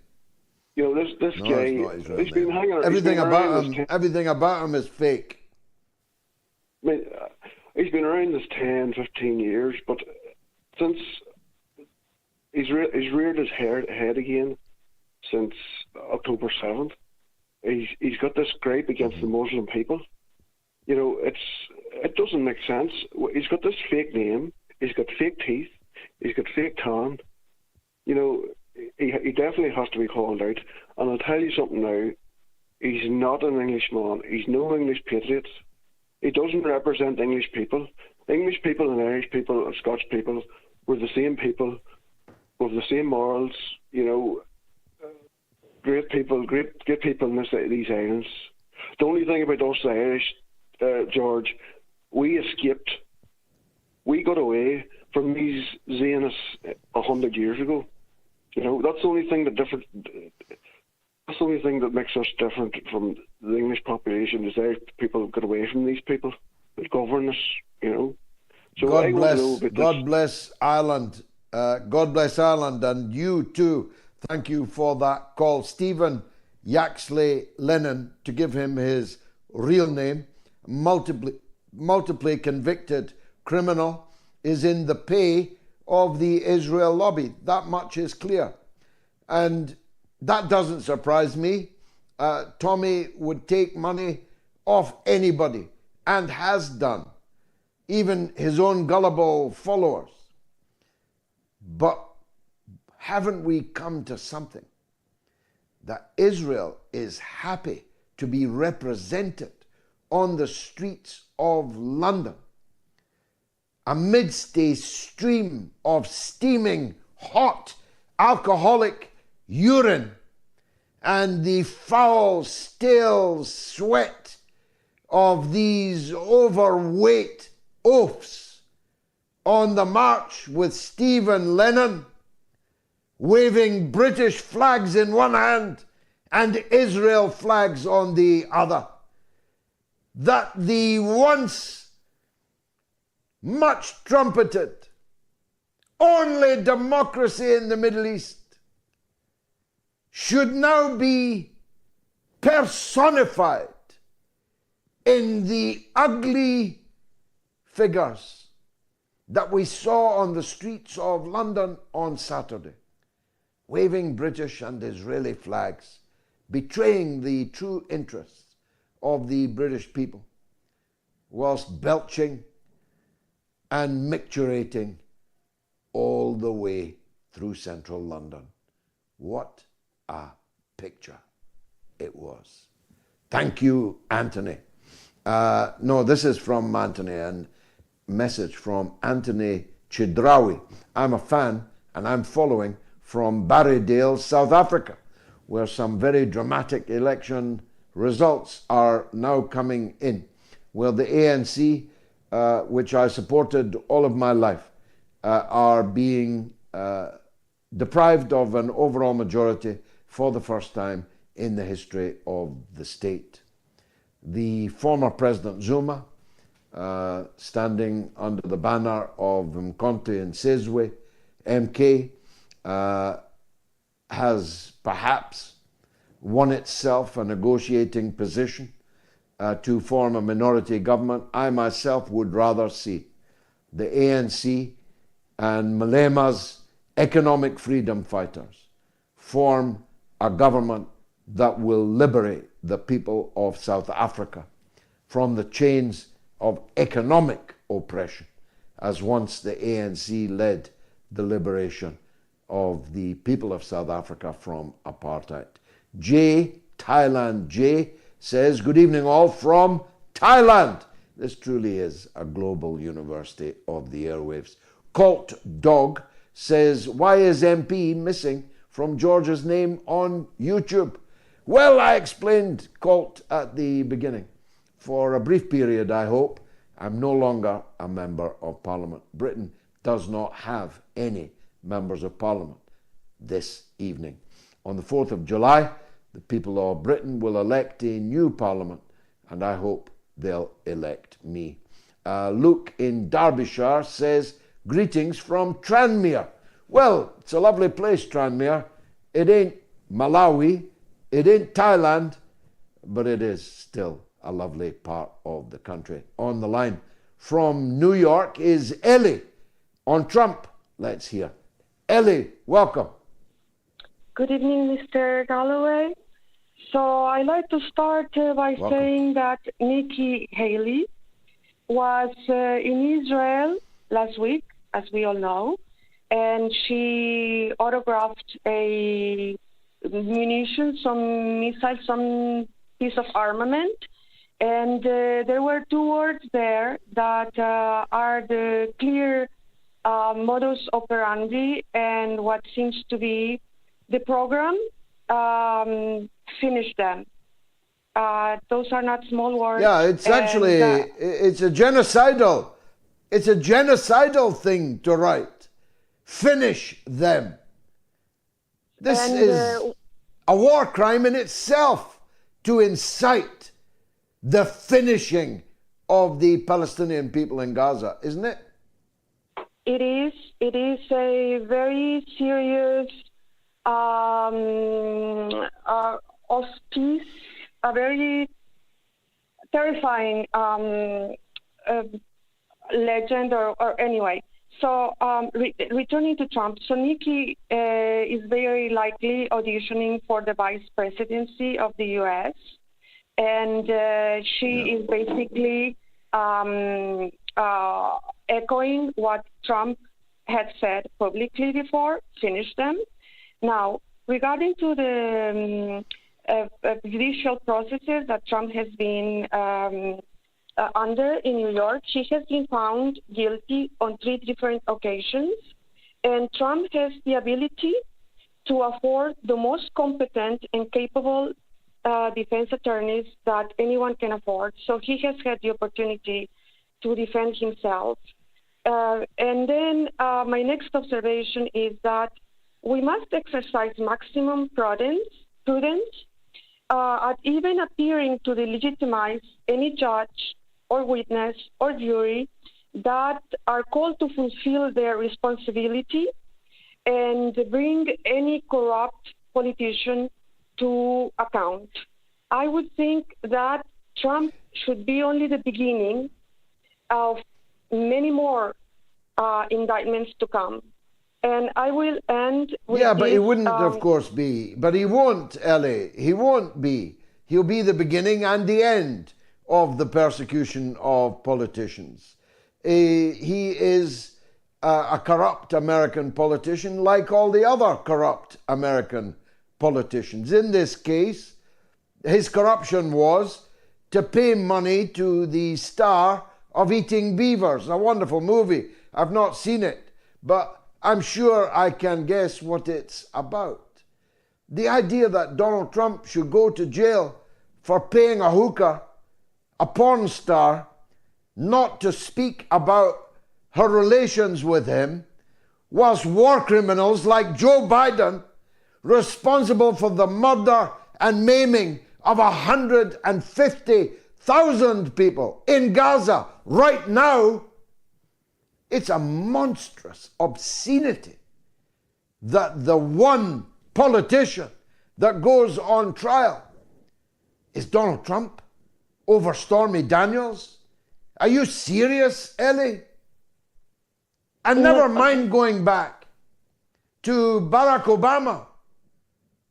You know, this guy, he's been hanging around. Everything about him is fake. I mean, he's been around this 10, 15 years, but since he's reared his head again since October 7th. He's got this gripe against the Muslim people. You know, it doesn't make sense. He's got this fake name. He's got fake teeth. He's got fake tan. You know, he definitely has to be called out. And I'll tell you something now. He's not an Englishman. He's no English patriot. He doesn't represent English people. English people and Irish people and Scotch people were the same people with the same morals. You know, great people in these islands. The only thing about us Irish, George, we escaped. We got away from these Zionists 100 years ago. You know, that's the only thing that makes us different from the English population is Irish people got away from these people that govern us. You know. So God bless Ireland. God bless Ireland, and you too. Thank you for that call. Stephen Yaxley Lennon, to give him his real name, multiply convicted criminal, is in the pay of the Israel lobby. That much is clear. And that doesn't surprise me. Tommy would take money off anybody and has done, even his own gullible followers. But haven't we come to something that Israel is happy to be represented on the streets of London amidst a stream of steaming, hot, alcoholic urine and the foul, stale sweat of these overweight oafs on the march with Stephen Lennon waving British flags in one hand and Israel flags on the other. That the once much trumpeted only democracy in the Middle East should now be personified in the ugly figures that we saw on the streets of London on Saturday, waving British and Israeli flags, betraying the true interests of the British people, whilst belching and micturating all the way through central London. What a picture it was. Thank you, Anthony. No, this is from Anthony, and message from Anthony Chidrawi. I'm a fan and I'm following from Barrydale, South Africa, where some very dramatic election results are now coming in, where the ANC, which I supported all of my life, are being deprived of an overall majority for the first time in the history of the state. The former President Zuma, standing under the banner of Mkonte and Sizwe, MK, has perhaps won itself a negotiating position to form a minority government. I myself would rather see the ANC and Malema's economic freedom fighters form a government that will liberate the people of South Africa from the chains of economic oppression, as once the ANC led the liberation of the people of South Africa from apartheid. Thailand J says, good evening all from Thailand. This truly is a global university of the airwaves. Colt Dog says, why is MP missing from George's name on YouTube? Well, I explained, Colt, at the beginning. For a brief period, I hope, I'm no longer a member of Parliament. Britain does not have any members of Parliament this evening. On the 4th of July, the people of Britain will elect a new Parliament, and I hope they'll elect me. Luke in Derbyshire says, greetings from Tranmere. Well, it's a lovely place, Tranmere. It ain't Malawi, it ain't Thailand, but it is still a lovely part of the country. On the line from New York is Ellie on Trump. Let's hear. Ellie, welcome. Good evening, Mr. Galloway. So I'd like to start by saying that Nikki Haley was in Israel last week, as we all know, and she autographed a munition, some missile, some piece of armament. And there were two words there that are the clear modus operandi and what seems to be the program, finish them. Those are not small words. Yeah, it's actually, it's a genocidal thing to write. Finish them. This is a war crime in itself to incite the finishing of the Palestinian people in Gaza, isn't it? It is. It is a very serious of peace, a very terrifying legend, or anyway. So returning to Trump, so Nikki is very likely auditioning for the vice presidency of the U.S., and she is basically echoing what Trump had said publicly before, finish them. Now, regarding to the judicial processes that Trump has been under in New York, she has been found guilty on 3 different occasions, and Trump has the ability to afford the most competent and capable defense attorneys that anyone can afford. So he has had the opportunity to defend himself. And then my next observation is that we must exercise maximum prudence at even appearing to delegitimize any judge or witness or jury that are called to fulfill their responsibility and bring any corrupt politician to account. I would think that Trump should be only the beginning of many more indictments to come. And I will end with but this, he wouldn't, of course, be. But he won't, Ellie. He won't be. He'll be the beginning and the end of the persecution of politicians. He is a corrupt American politician like all the other corrupt American politicians. In this case, his corruption was to pay money to the star of Eating Beavers, a wonderful movie. I've not seen it, but I'm sure I can guess what it's about. The idea that Donald Trump should go to jail for paying a hooker, a porn star, not to speak about her relations with him, whilst war criminals like Joe Biden, responsible for the murder and maiming of 150,000 people in Gaza right now, it's a monstrous obscenity that the one politician that goes on trial is Donald Trump over Stormy Daniels. Are you serious, Ellie? And never mind going back to Barack Obama,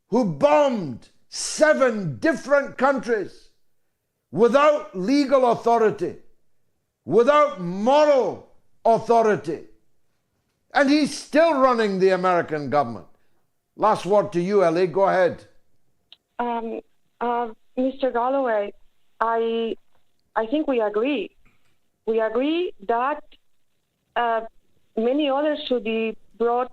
who bombed 7 different countries without legal authority, without moral authority. And he's still running the American government. Last word to you, Ellie. Go ahead. Mr. Galloway, I think we agree. We agree that many others should be brought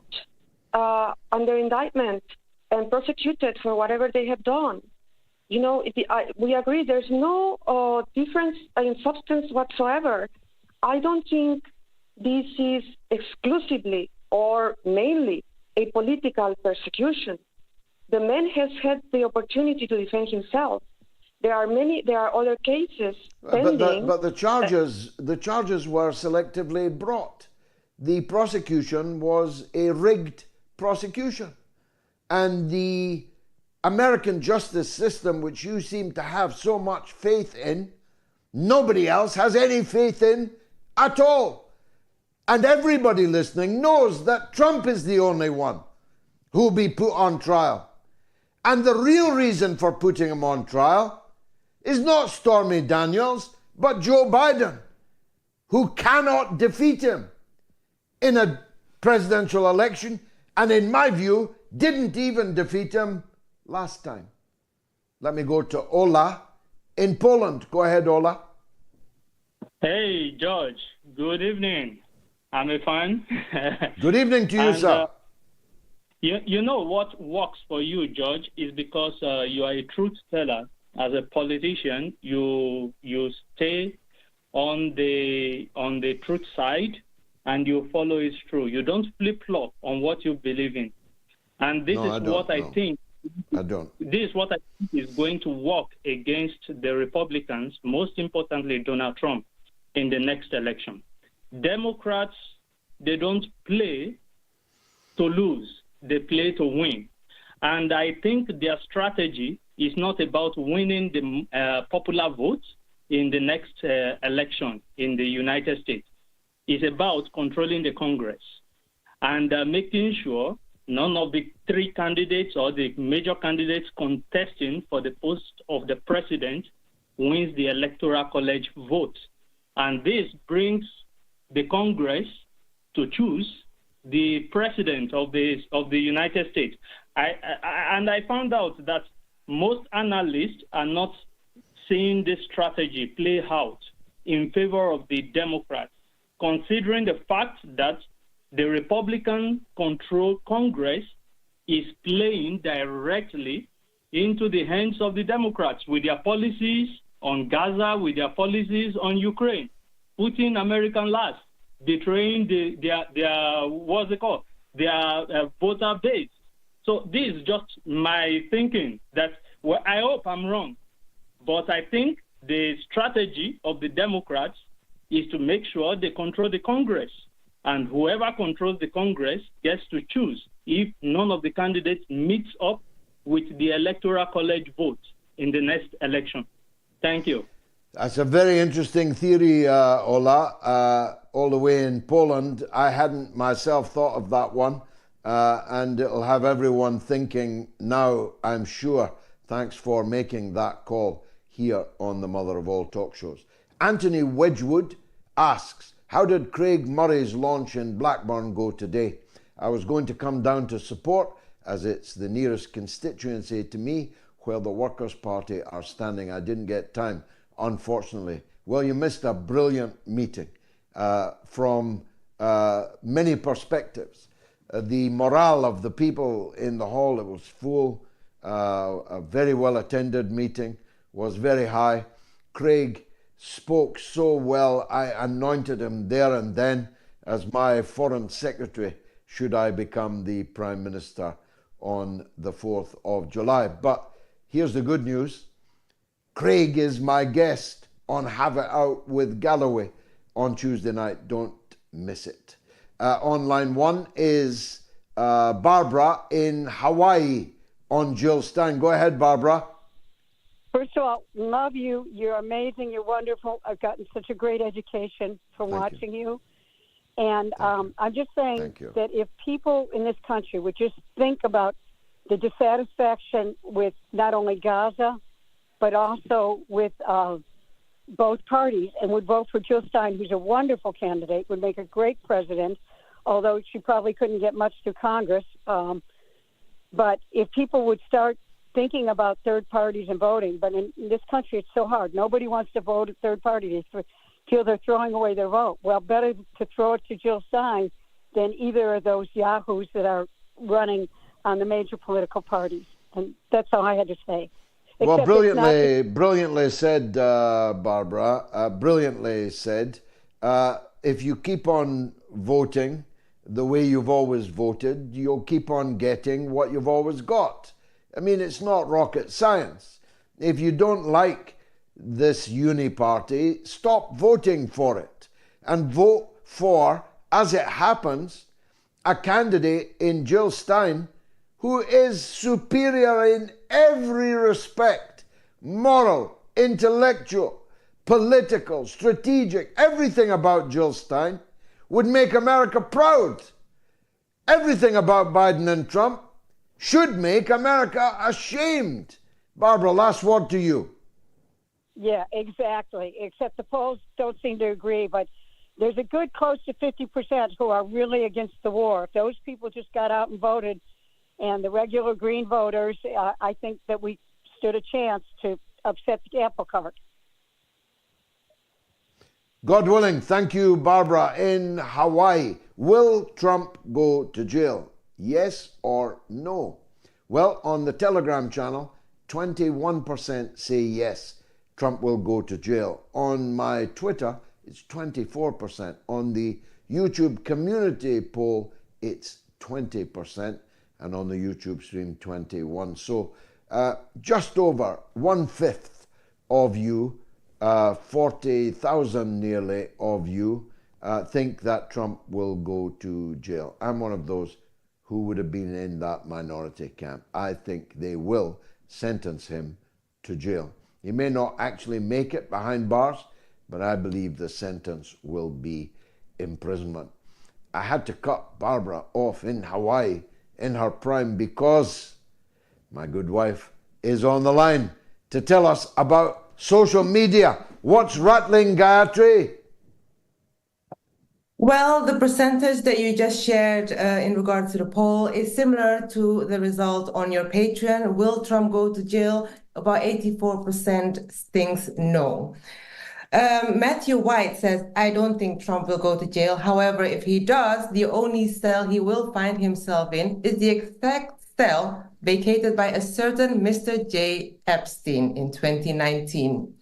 under indictment and prosecuted for whatever they have done. You know, we agree there's no difference in substance whatsoever. I don't think this is exclusively or mainly a political persecution. The man has had the opportunity to defend himself. There are other cases pending. But the charges were selectively brought. The prosecution was a rigged prosecution. And the American justice system, which you seem to have so much faith in, nobody else has any faith in at all. And everybody listening knows that Trump is the only one who will be put on trial. And the real reason for putting him on trial is not Stormy Daniels, but Joe Biden, who cannot defeat him in a presidential election, and in my view, didn't even defeat him last time. Let me go to Ola in Poland. Go ahead, Ola. Hey, George. Good evening. I'm a fan. Good evening to you, sir. You know what works for you, George, is because you are a truth teller. As a politician, you stay on the truth side and you follow it through. You don't flip-flop on what you believe in. And this is what I think. I don't. This is what I think is going to work against the Republicans, most importantly Donald Trump, in the next election. Democrats, they don't play to lose. They play to win. And I think their strategy is not about winning the popular vote in the next election in the United States. It's about controlling the Congress and making sure none of the 3 candidates or the major candidates contesting for the post of the president wins the Electoral College vote. And this brings the Congress to choose the president of the United States. I found out that most analysts are not seeing this strategy play out in favor of the Democrats, considering the fact that the Republican-controlled Congress is playing directly into the hands of the Democrats with their policies on Gaza, with their policies on Ukraine, putting American last, betraying their voter base. So this is just my thinking that, well, I hope I'm wrong, but I think the strategy of the Democrats is to make sure they control the Congress. And whoever controls the Congress gets to choose if none of the candidates meets up with the Electoral College vote in the next election. Thank you. That's a very interesting theory, Ola, all the way in Poland. I hadn't myself thought of that one, and it'll have everyone thinking now, I'm sure. Thanks for making that call here on the Mother of All Talk Shows. Anthony Wedgwood asks, how did Craig Murray's launch in Blackburn go today? I was going to come down to support, as it's the nearest constituency to me, where the Workers' Party are standing. I didn't get time, unfortunately. Well, you missed a brilliant meeting from many perspectives. The morale of the people in the hall, it was full. A very well-attended meeting, was very high. Craig spoke so well, I anointed him there and then as my foreign secretary should I become the Prime Minister on the 4th of July. But here's the good news. Craig is my guest on Have It Out with Galloway on Tuesday night. Don't miss it. On line one is Barbara in Hawaii on Jill Stein. Go ahead, Barbara. First of all, love you. You're amazing. You're wonderful. I've gotten such a great education from watching you. And I'm just saying that if people in this country would just think about the dissatisfaction with not only Gaza, but also with both parties, and would vote for Jill Stein, who's a wonderful candidate, would make a great president, although she probably couldn't get much through Congress. But if people would start thinking about third parties and voting, but in this country it's so hard. Nobody wants to vote at third party. They feel they're throwing away their vote. Well, better to throw it to Jill Stein than either of those yahoos that are running on the major political parties. And that's all I had to say. Well, brilliantly said, Barbara. Brilliantly said. If you keep on voting the way you've always voted, you'll keep on getting what you've always got. I mean, it's not rocket science. If you don't like this uni party, stop voting for it and vote for, as it happens, a candidate in Jill Stein who is superior in every respect: moral, intellectual, political, strategic. Everything about Jill Stein would make America proud. Everything about Biden and Trump should make America ashamed. Barbara, last word to you. Yeah, exactly. Except the polls don't seem to agree, but there's a good close to 50% who are really against the war. If those people just got out and voted, and the regular Green voters, I think that we stood a chance to upset the apple cart. God willing. Thank you, Barbara in Hawaii. Will Trump go to jail? Yes or no? Well, on the Telegram channel, 21% say yes, Trump will go to jail. On my Twitter, it's 24%. On the YouTube community poll, it's 20%. And on the YouTube stream, 21. So just over 1/5 of you, 40,000 nearly of you, think that Trump will go to jail. I'm one of those who would have been in that minority camp. I think they will sentence him to jail. He may not actually make it behind bars, but I believe the sentence will be imprisonment. I had to cut Barbara off in Hawaii in her prime because my good wife is on the line to tell us about social media. What's rattling, Gayatri? Well, the percentage that you just shared in regard to the poll is similar to the result on your Patreon. Will Trump go to jail? About 84% thinks no. Matthew White says, I don't think Trump will go to jail. However, if he does, the only cell he will find himself in is the exact cell vacated by a certain Mr. J. Epstein in 2019.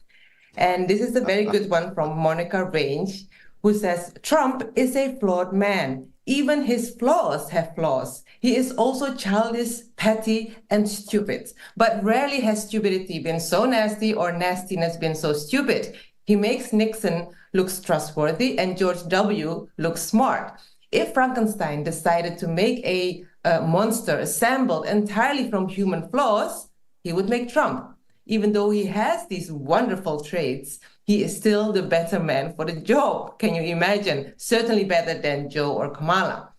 And this is a very good one from Monica Range, who says, Trump is a flawed man. Even his flaws have flaws. He is also childish, petty, and stupid. But rarely has stupidity been so nasty or nastiness been so stupid. He makes Nixon look trustworthy and George W. look smart. If Frankenstein decided to make a monster assembled entirely from human flaws, he would make Trump. Even though he has these wonderful traits, he is still the better man for the job. Can you imagine? Certainly better than Joe or Kamala.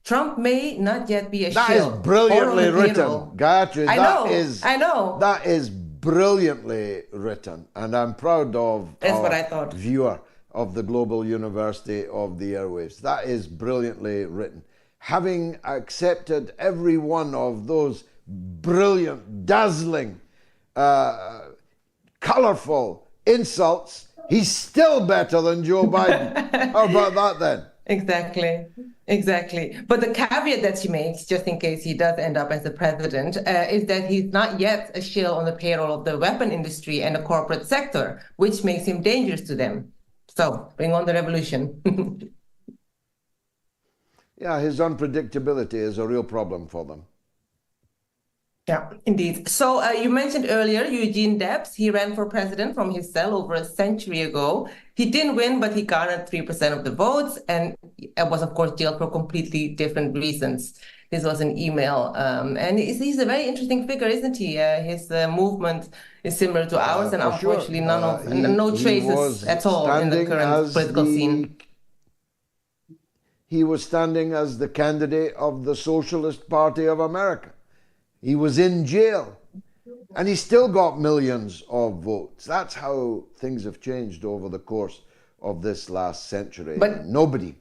Trump may not yet be a shield. That is brilliantly written, Gayatri. I know. That is brilliantly written, and I'm proud of our viewer of the Global University of the Airwaves. That is brilliantly written. Having accepted every one of those brilliant, dazzling, colorful insults, he's still better than Joe Biden. How about that then? Exactly. But the caveat that she makes, just in case he does end up as the president, is that he's not yet a shill on the payroll of the weapon industry and the corporate sector, which makes him dangerous to them. So bring on the revolution. yeah, his unpredictability is a real problem for them. Yeah, indeed. So you mentioned earlier Eugene Debs. He ran for president from his cell over a century ago. He didn't win, but he garnered 3% of the votes and was, of course, jailed for completely different reasons. This was an email. And he's a very interesting figure, isn't he? His movement is similar to ours, and unfortunately, sure. No traces at all in the current political scene. He was standing as the candidate of the Socialist Party of America. He was in jail, and he still got millions of votes. That's how things have changed over the course of this last century. But nobody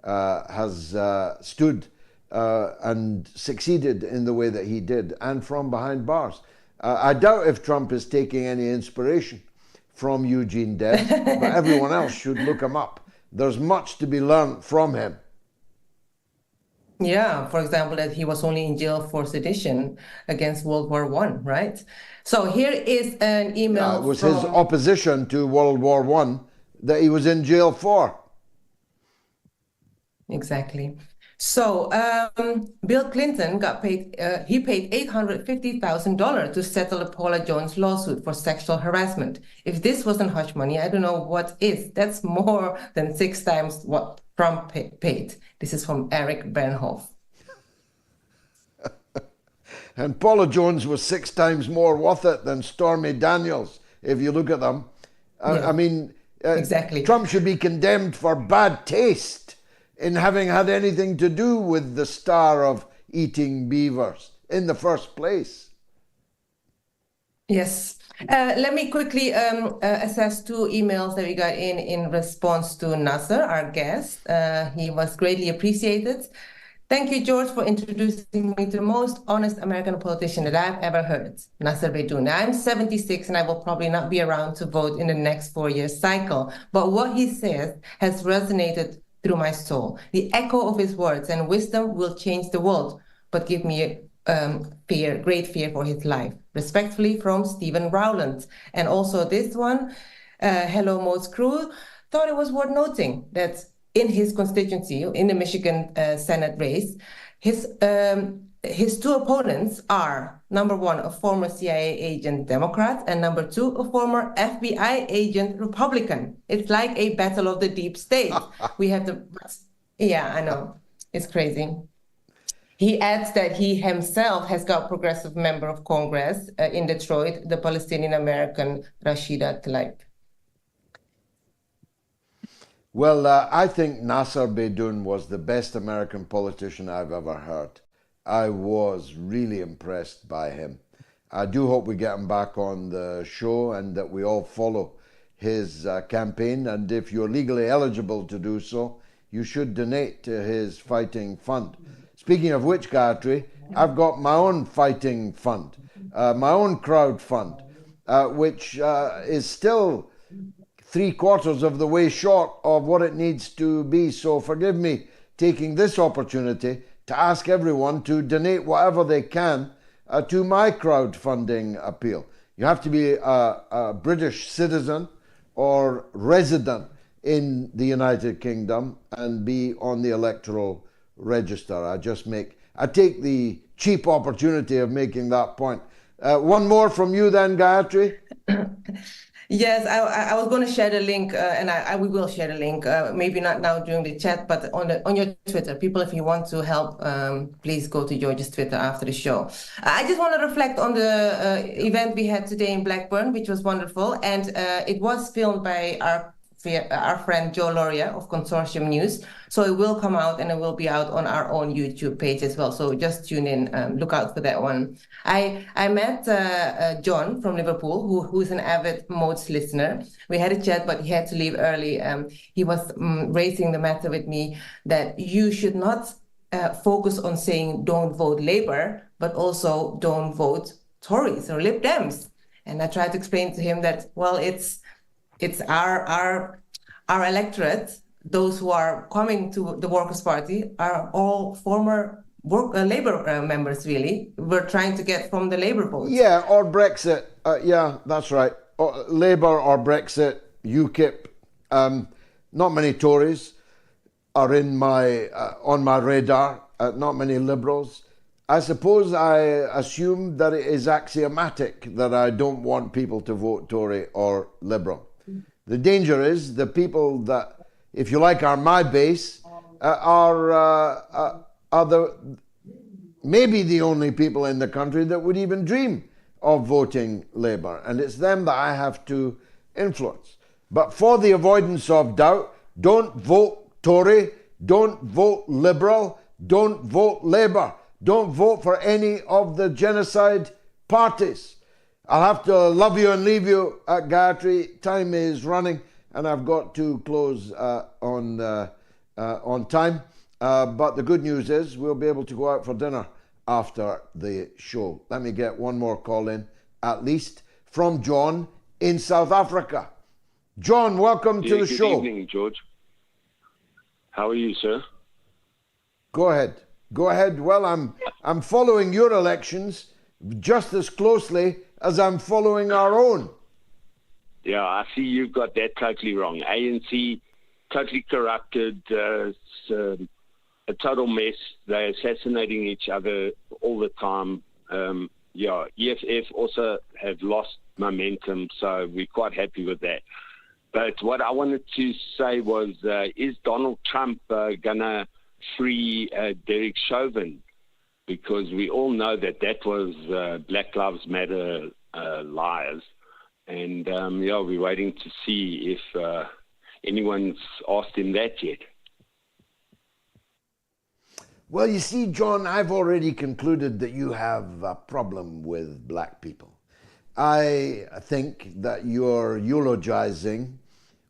has stood and succeeded in the way that he did, and from behind bars. I doubt if Trump is taking any inspiration from Eugene Debs, but everyone else should look him up. There's much to be learned from him. Yeah, for example, that he was only in jail for sedition against World War I, right? So here is an email. It was his opposition to World War I that he was in jail for. Exactly. So Bill Clinton got paid. He paid $850,000 to settle the Paula Jones lawsuit for sexual harassment. If this wasn't hush money, I don't know what is. That's more than 6 times what Trump paid. This is from Eric Bernhoff. And Paula Jones was 6 times more worth it than Stormy Daniels, if you look at them. Yeah, I mean, exactly. Trump should be condemned for bad taste in having had anything to do with the star of Eating Beavers in the first place. Yes. Let me quickly assess 2 emails that we got in response to Nasser, our guest. He was greatly appreciated. Thank you, George, for introducing me to the most honest American politician that I've ever heard, Nasser Beydoun. I'm 76 and I will probably not be around to vote in the next 4-year cycle. But what he says has resonated through my soul. The echo of his words and wisdom will change the world, but give me great fear for his life. Respectfully, from Stephen Rowland. And also this one, hello, MOATS crew, thought it was worth noting that in his constituency, in the Michigan Senate race, his 2 opponents are, number 1, a former CIA agent Democrat, and number 2, a former FBI agent Republican. It's like a battle of the deep state. We have the, yeah, I know, it's crazy. He adds that he himself has got progressive member of Congress in Detroit, the Palestinian-American Rashida Tlaib. Well, I think Nasser Beydoun was the best American politician I've ever heard. I was really impressed by him. I do hope we get him back on the show and that we all follow his campaign. And if you're legally eligible to do so, you should donate to his fighting fund. Speaking of which, Gayatri, I've got my own fighting fund, my own crowd fund, which is still 3/4 of the way short of what it needs to be. So forgive me taking this opportunity to ask everyone to donate whatever they can to my crowdfunding appeal. You have to be a British citizen or resident in the United Kingdom and be on the electoral register. I take the cheap opportunity of making that point. One more from you then, Gayatri. Yes, I was going to share the link, and we will share the link. Maybe not now during the chat, but on your Twitter. People, if you want to help, please go to George's Twitter after the show. I just want to reflect on the event we had today in Blackburn, which was wonderful, and it was filmed by our friend Joe Loria of Consortium News. So it will come out and it will be out on our own YouTube page as well. So just tune in, look out for that one. I met John from Liverpool, who is an avid MOATS listener. We had a chat, but he had to leave early. He was raising the matter with me that you should not focus on saying don't vote Labour, but also don't vote Tories or Lib Dems. And I tried to explain to him that, well, it's our electorate, those who are coming to the Workers' Party, are all former Labour members, really. We're trying to get from the Labour vote. Yeah, or Brexit. Yeah, that's right. Labour or Brexit, UKIP. Not many Tories. are in my on my radar, not many Liberals. I suppose I assume that it is axiomatic that I don't want people to vote Tory or Liberal. The danger is the people that, if you like, are my base, are maybe the only people in the country that would even dream of voting Labour. And it's them that I have to influence. But for the avoidance of doubt, don't vote Tory, don't vote Liberal, don't vote Labour. Don't vote for any of the genocide parties. I'll have to love you and leave you, Gayatri. Time is running, and I've got to close on time. But the good news is we'll be able to go out for dinner after the show. Let me get one more call in, at least, from John in South Africa. John, welcome to the show. Good evening, George. How are you, sir? Go ahead. Go ahead. Well, I'm following your elections just as closely as I'm following our own. Yeah, I see you've got that totally wrong. ANC, totally corrupted, it's a total mess. They're assassinating each other all the time. EFF also have lost momentum, so we're quite happy with that. But what I wanted to say was, is Donald Trump going to free Derek Chauvin? Because we all know that was Black Lives Matter liars. And, we're waiting to see if anyone's asked him that yet. Well, you see, John, I've already concluded that you have a problem with black people. I think that you're eulogizing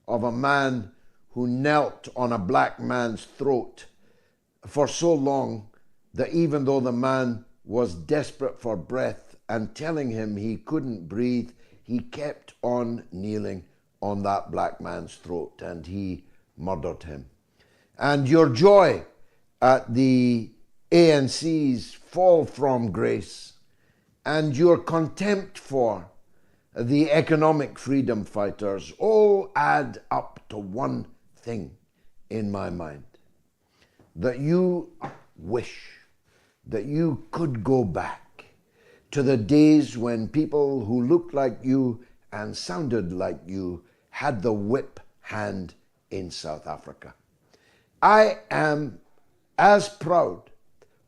of a man who knelt on a black man's throat for so long that even though the man was desperate for breath and telling him he couldn't breathe, he kept on kneeling on that black man's throat and he murdered him. And your joy at the ANC's fall from grace and your contempt for the economic freedom fighters all add up to one thing in my mind. That you wish that you could go back to the days when people who looked like you and sounded like you had the whip hand in South Africa. I am as proud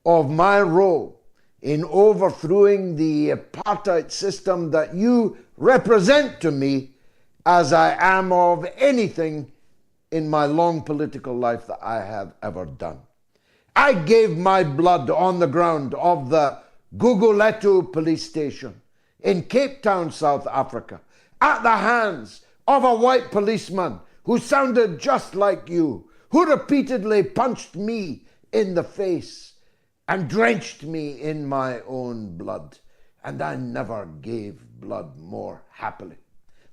of my role in overthrowing the apartheid system that you represent to me as I am of anything in my long political life that I have ever done. I gave my blood on the ground of the Gugulethu police station in Cape Town, South Africa, at the hands of a white policeman who sounded just like you, who repeatedly punched me in the face and drenched me in my own blood. And I never gave blood more happily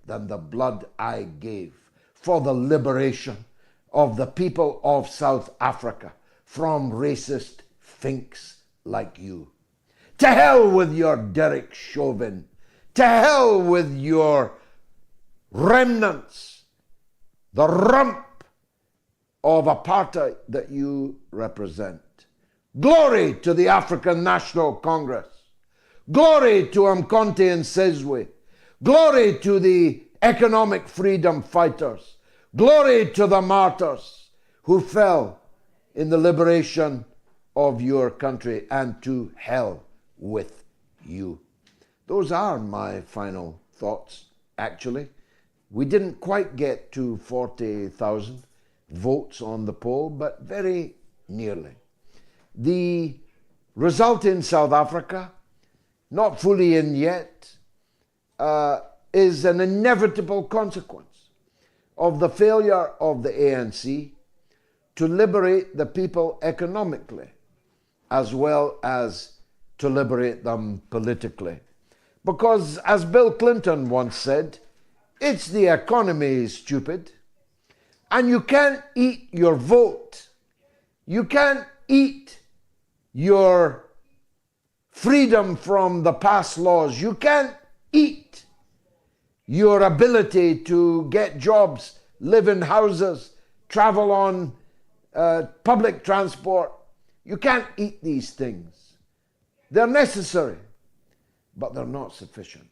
than the blood I gave for the liberation of the people of South Africa from racist finks like you. To hell with your Derek Chauvin. To hell with your remnants, the rump of apartheid that you represent. Glory to the African National Congress. Glory to Umkhonto and Sizwe. Glory to the economic freedom fighters. Glory to the martyrs who fell in the liberation of your country, and to hell with you. Those are my final thoughts, actually. We didn't quite get to 40,000 votes on the poll, but very nearly. The result in South Africa, not fully in yet, is an inevitable consequence of the failure of the ANC to liberate the people economically, as well as to liberate them politically. Because, as Bill Clinton once said, it's the economy, stupid. And you can't eat your vote. You can't eat your freedom from the past laws. You can't eat your ability to get jobs, live in houses, travel on public transport. You can't eat these things. They're necessary, but they're not sufficient.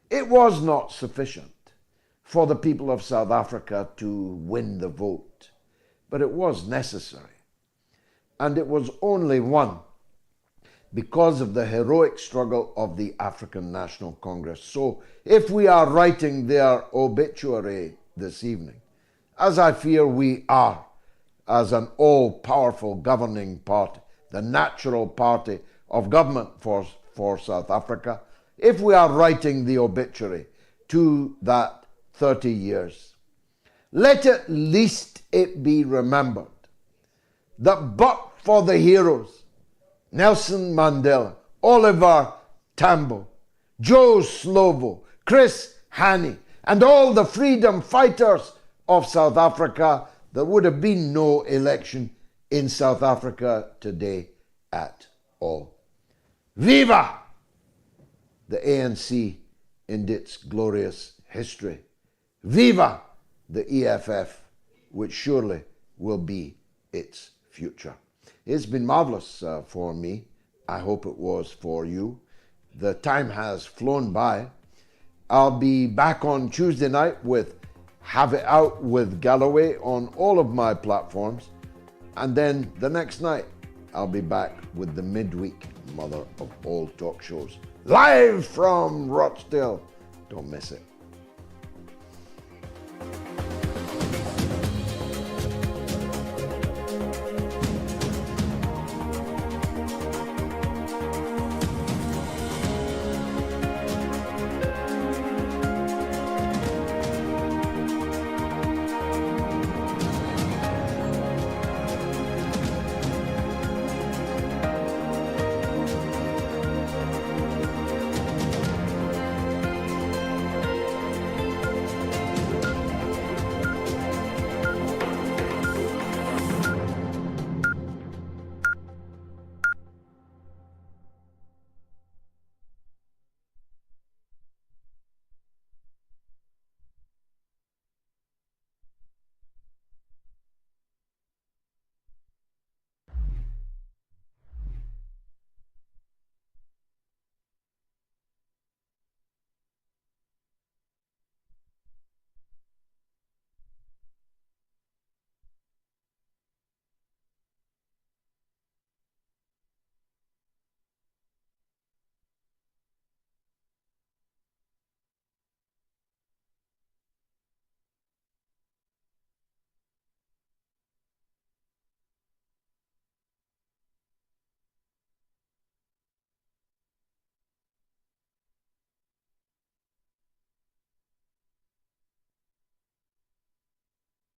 It was not sufficient for the people of South Africa to win the vote, but it was necessary. And it was only won because of the heroic struggle of the African National Congress. So if we are writing their obituary this evening, as I fear we are, as an all-powerful governing party, the natural party of government for South Africa, if we are writing the obituary to that 30 years, let at least it be remembered that but for the heroes, Nelson Mandela, Oliver Tambo, Joe Slovo, Chris Hani, and all the freedom fighters of South Africa, there would have been no election in South Africa today at all. Viva the ANC and its glorious history. Viva the EFF, which surely will be its future. It's been marvelous for me. I hope it was for you. The time has flown by. I'll be back on Tuesday night with Have It Out with Galloway on all of my platforms. And then the next night, I'll be back with the midweek mother of all talk shows. Live from Rochdale. Don't miss it.